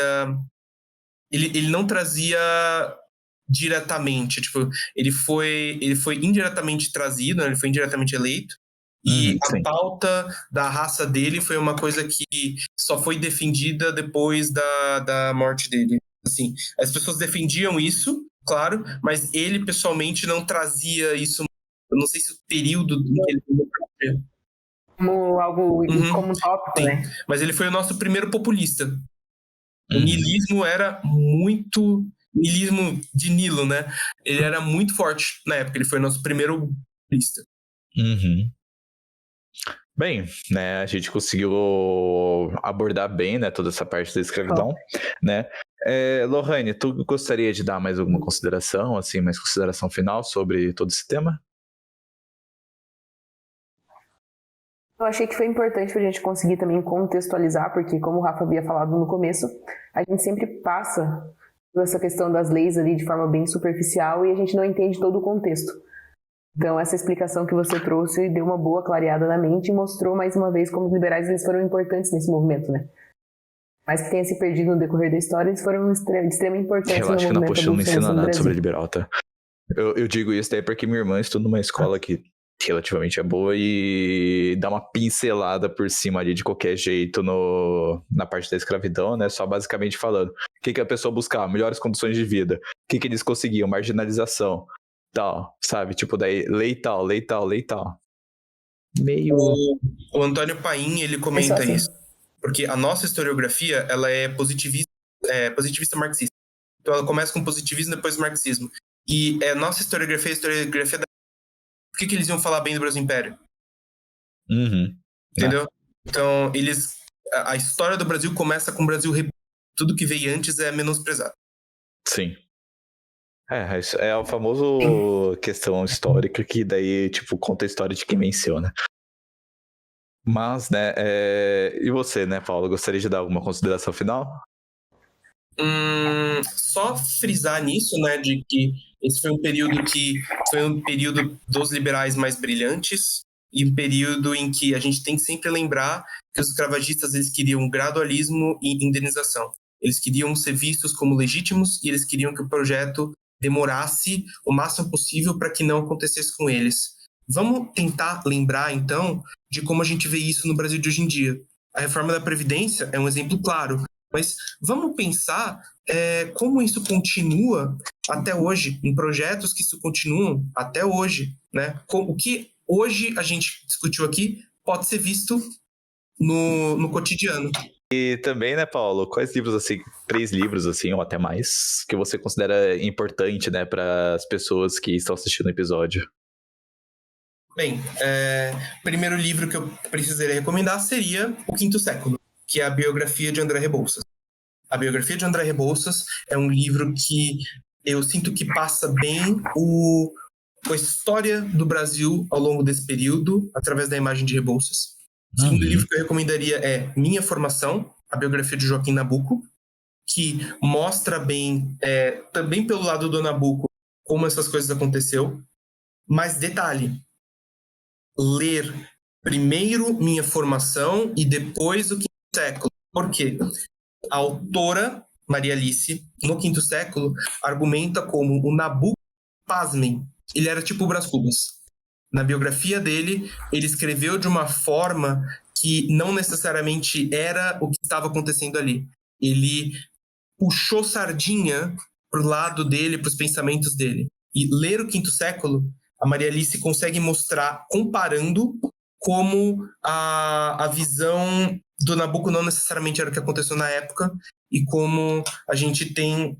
Ele não trazia diretamente, tipo, ele foi indiretamente trazido, né? Ele foi indiretamente eleito, e a pauta da raça dele foi uma coisa que só foi defendida depois da morte dele. Assim, as pessoas defendiam isso, claro, mas ele pessoalmente não trazia isso. Eu não sei se o período que ele trazia como algo como tópico, né? Mas ele foi o nosso primeiro populista. O niilismo era muito... Niilismo de Nilo, né? Ele era muito forte na época. Ele foi o nosso primeiro populista. Bem, né, a gente conseguiu abordar bem, né, toda essa parte da escravidão, né? Lohane, tu gostaria de dar mais alguma consideração, assim, mais consideração final sobre todo esse tema? Eu achei que foi importante para a gente conseguir também contextualizar, porque como o Rafa havia falado no começo, a gente sempre passa por essa questão das leis ali de forma bem superficial e a gente não entende todo o contexto. Então essa explicação que você trouxe deu uma boa clareada na mente e mostrou mais uma vez como os liberais eles foram importantes nesse movimento, né? Mas que tenha se perdido no decorrer da história, eles foram de extrema importância no movimento. Eu acho que na apostila não ensina nada sobre Brasil. liberal, tá? Eu digo isso daí porque minha irmã estuda numa escola que relativamente é boa e dá uma pincelada por cima ali de qualquer jeito na parte da escravidão, né? Só basicamente falando o que a pessoa buscava, melhores condições de vida, o que eles conseguiam, marginalização, tal, sabe? Tipo, daí lei tal. Meio... O Antônio Paim, ele comenta isso, porque a nossa historiografia, ela é positivista marxista. Então ela começa com positivismo, depois marxismo. E a nossa historiografia é a historiografia da... Por que eles iam falar bem do Brasil Império? Entendeu? Então, a história do Brasil começa com o Brasil República. Tudo que veio antes é menosprezado. Sim. Isso é o famoso questão histórica que daí, tipo, conta a história de quem venceu, né? Mas, né, e você, né, Paulo? Gostaria de dar alguma consideração final? Só frisar nisso, né, de que esse foi um período dos liberais mais brilhantes. e um período em que a gente tem que sempre lembrar que os escravagistas eles queriam gradualismo e indenização. Eles queriam ser vistos como legítimos e eles queriam que o projeto demorasse o máximo possível para que não acontecesse com eles. Vamos tentar lembrar, então, de como a gente vê isso no Brasil de hoje em dia. A reforma da Previdência é um exemplo claro, mas vamos pensar como isso continua até hoje, em projetos que isso continuam até hoje, né? O que hoje a gente discutiu aqui pode ser visto no cotidiano. E também, né, Paulo, quais livros, assim, 3 livros, assim, ou até mais, que você considera importante, né, para as pessoas que estão assistindo o episódio? Bem, o primeiro livro que eu precisaria recomendar seria O Quinto Século, que é a biografia de André Rebouças. A biografia de André Rebouças é um livro que eu sinto que passa bem a história do Brasil ao longo desse período, através da imagem de Rebouças. O segundo livro que eu recomendaria é Minha Formação, a biografia de Joaquim Nabuco, que mostra bem, também pelo lado do Nabuco, como essas coisas aconteceu. Mas detalhe, ler primeiro Minha Formação e depois O Quinto Século. Por quê? A autora, Maria Alice, no Quinto Século, argumenta como o Nabuco, pasmem, ele era tipo o Brás Cubas. Na biografia dele, ele escreveu de uma forma que não necessariamente era o que estava acontecendo ali. Ele puxou sardinha pro lado dele, pros pensamentos dele. E ler o Quinto Século, a Maria Alice consegue mostrar, comparando, como a visão do Nabuco não necessariamente era o que aconteceu na época e como a gente tem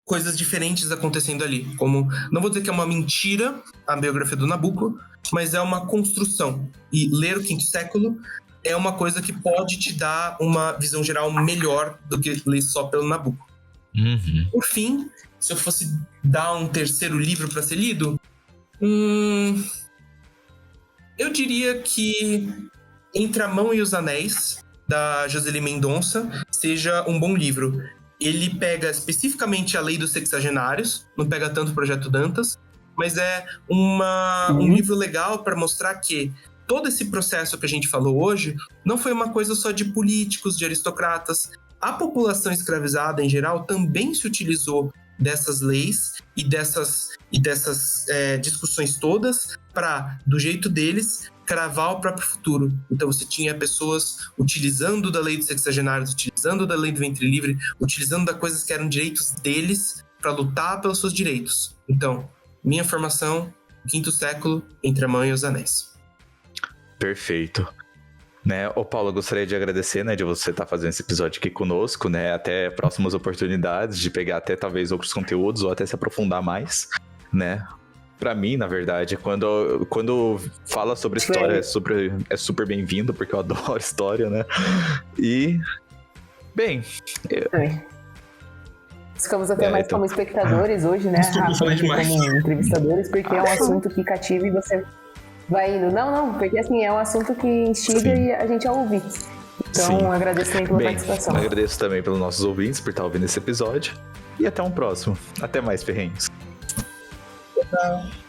coisas diferentes acontecendo ali. Como, não vou dizer que é uma mentira a biografia do Nabuco, mas é uma construção. E ler o Quinto Século é uma coisa que pode te dar uma visão geral melhor do que ler só pelo Nabuco. Por fim, se eu fosse dar um terceiro livro para ser lido, eu diria que Entre a Mão e os Anéis, da Joseli Mendonça, seja um bom livro. Ele pega especificamente a Lei dos Sexagenários, não pega tanto o Projeto Dantas, mas é um livro legal para mostrar que todo esse processo que a gente falou hoje não foi uma coisa só de políticos, de aristocratas. A população escravizada, em geral, também se utilizou dessas leis e dessas discussões todas para, do jeito deles, cravar o próprio futuro. Então você tinha pessoas utilizando da lei dos sexagenários, utilizando da lei do ventre livre, utilizando das coisas que eram direitos deles para lutar pelos seus direitos. Então, Minha Formação, Quinto Século, Entre a Mão e os Anéis. Perfeito. Né, Paulo, eu gostaria de agradecer, né, de você estar fazendo esse episódio aqui conosco, né, até próximas oportunidades de pegar até talvez outros conteúdos ou até se aprofundar mais, né. Pra mim, na verdade, quando fala sobre história é super bem-vindo, porque eu adoro história, né? E, bem... Ficamos até mais como espectadores hoje, né, Rafa, como entrevistadores, porque é um assunto que cativa e você vai indo. Não, porque assim, é um assunto que instiga e a gente a ouvir. Então, agradeço também pela participação. Agradeço também pelos nossos ouvintes por estar ouvindo esse episódio. E até um próximo. Até mais, ferrenhos. Tchau.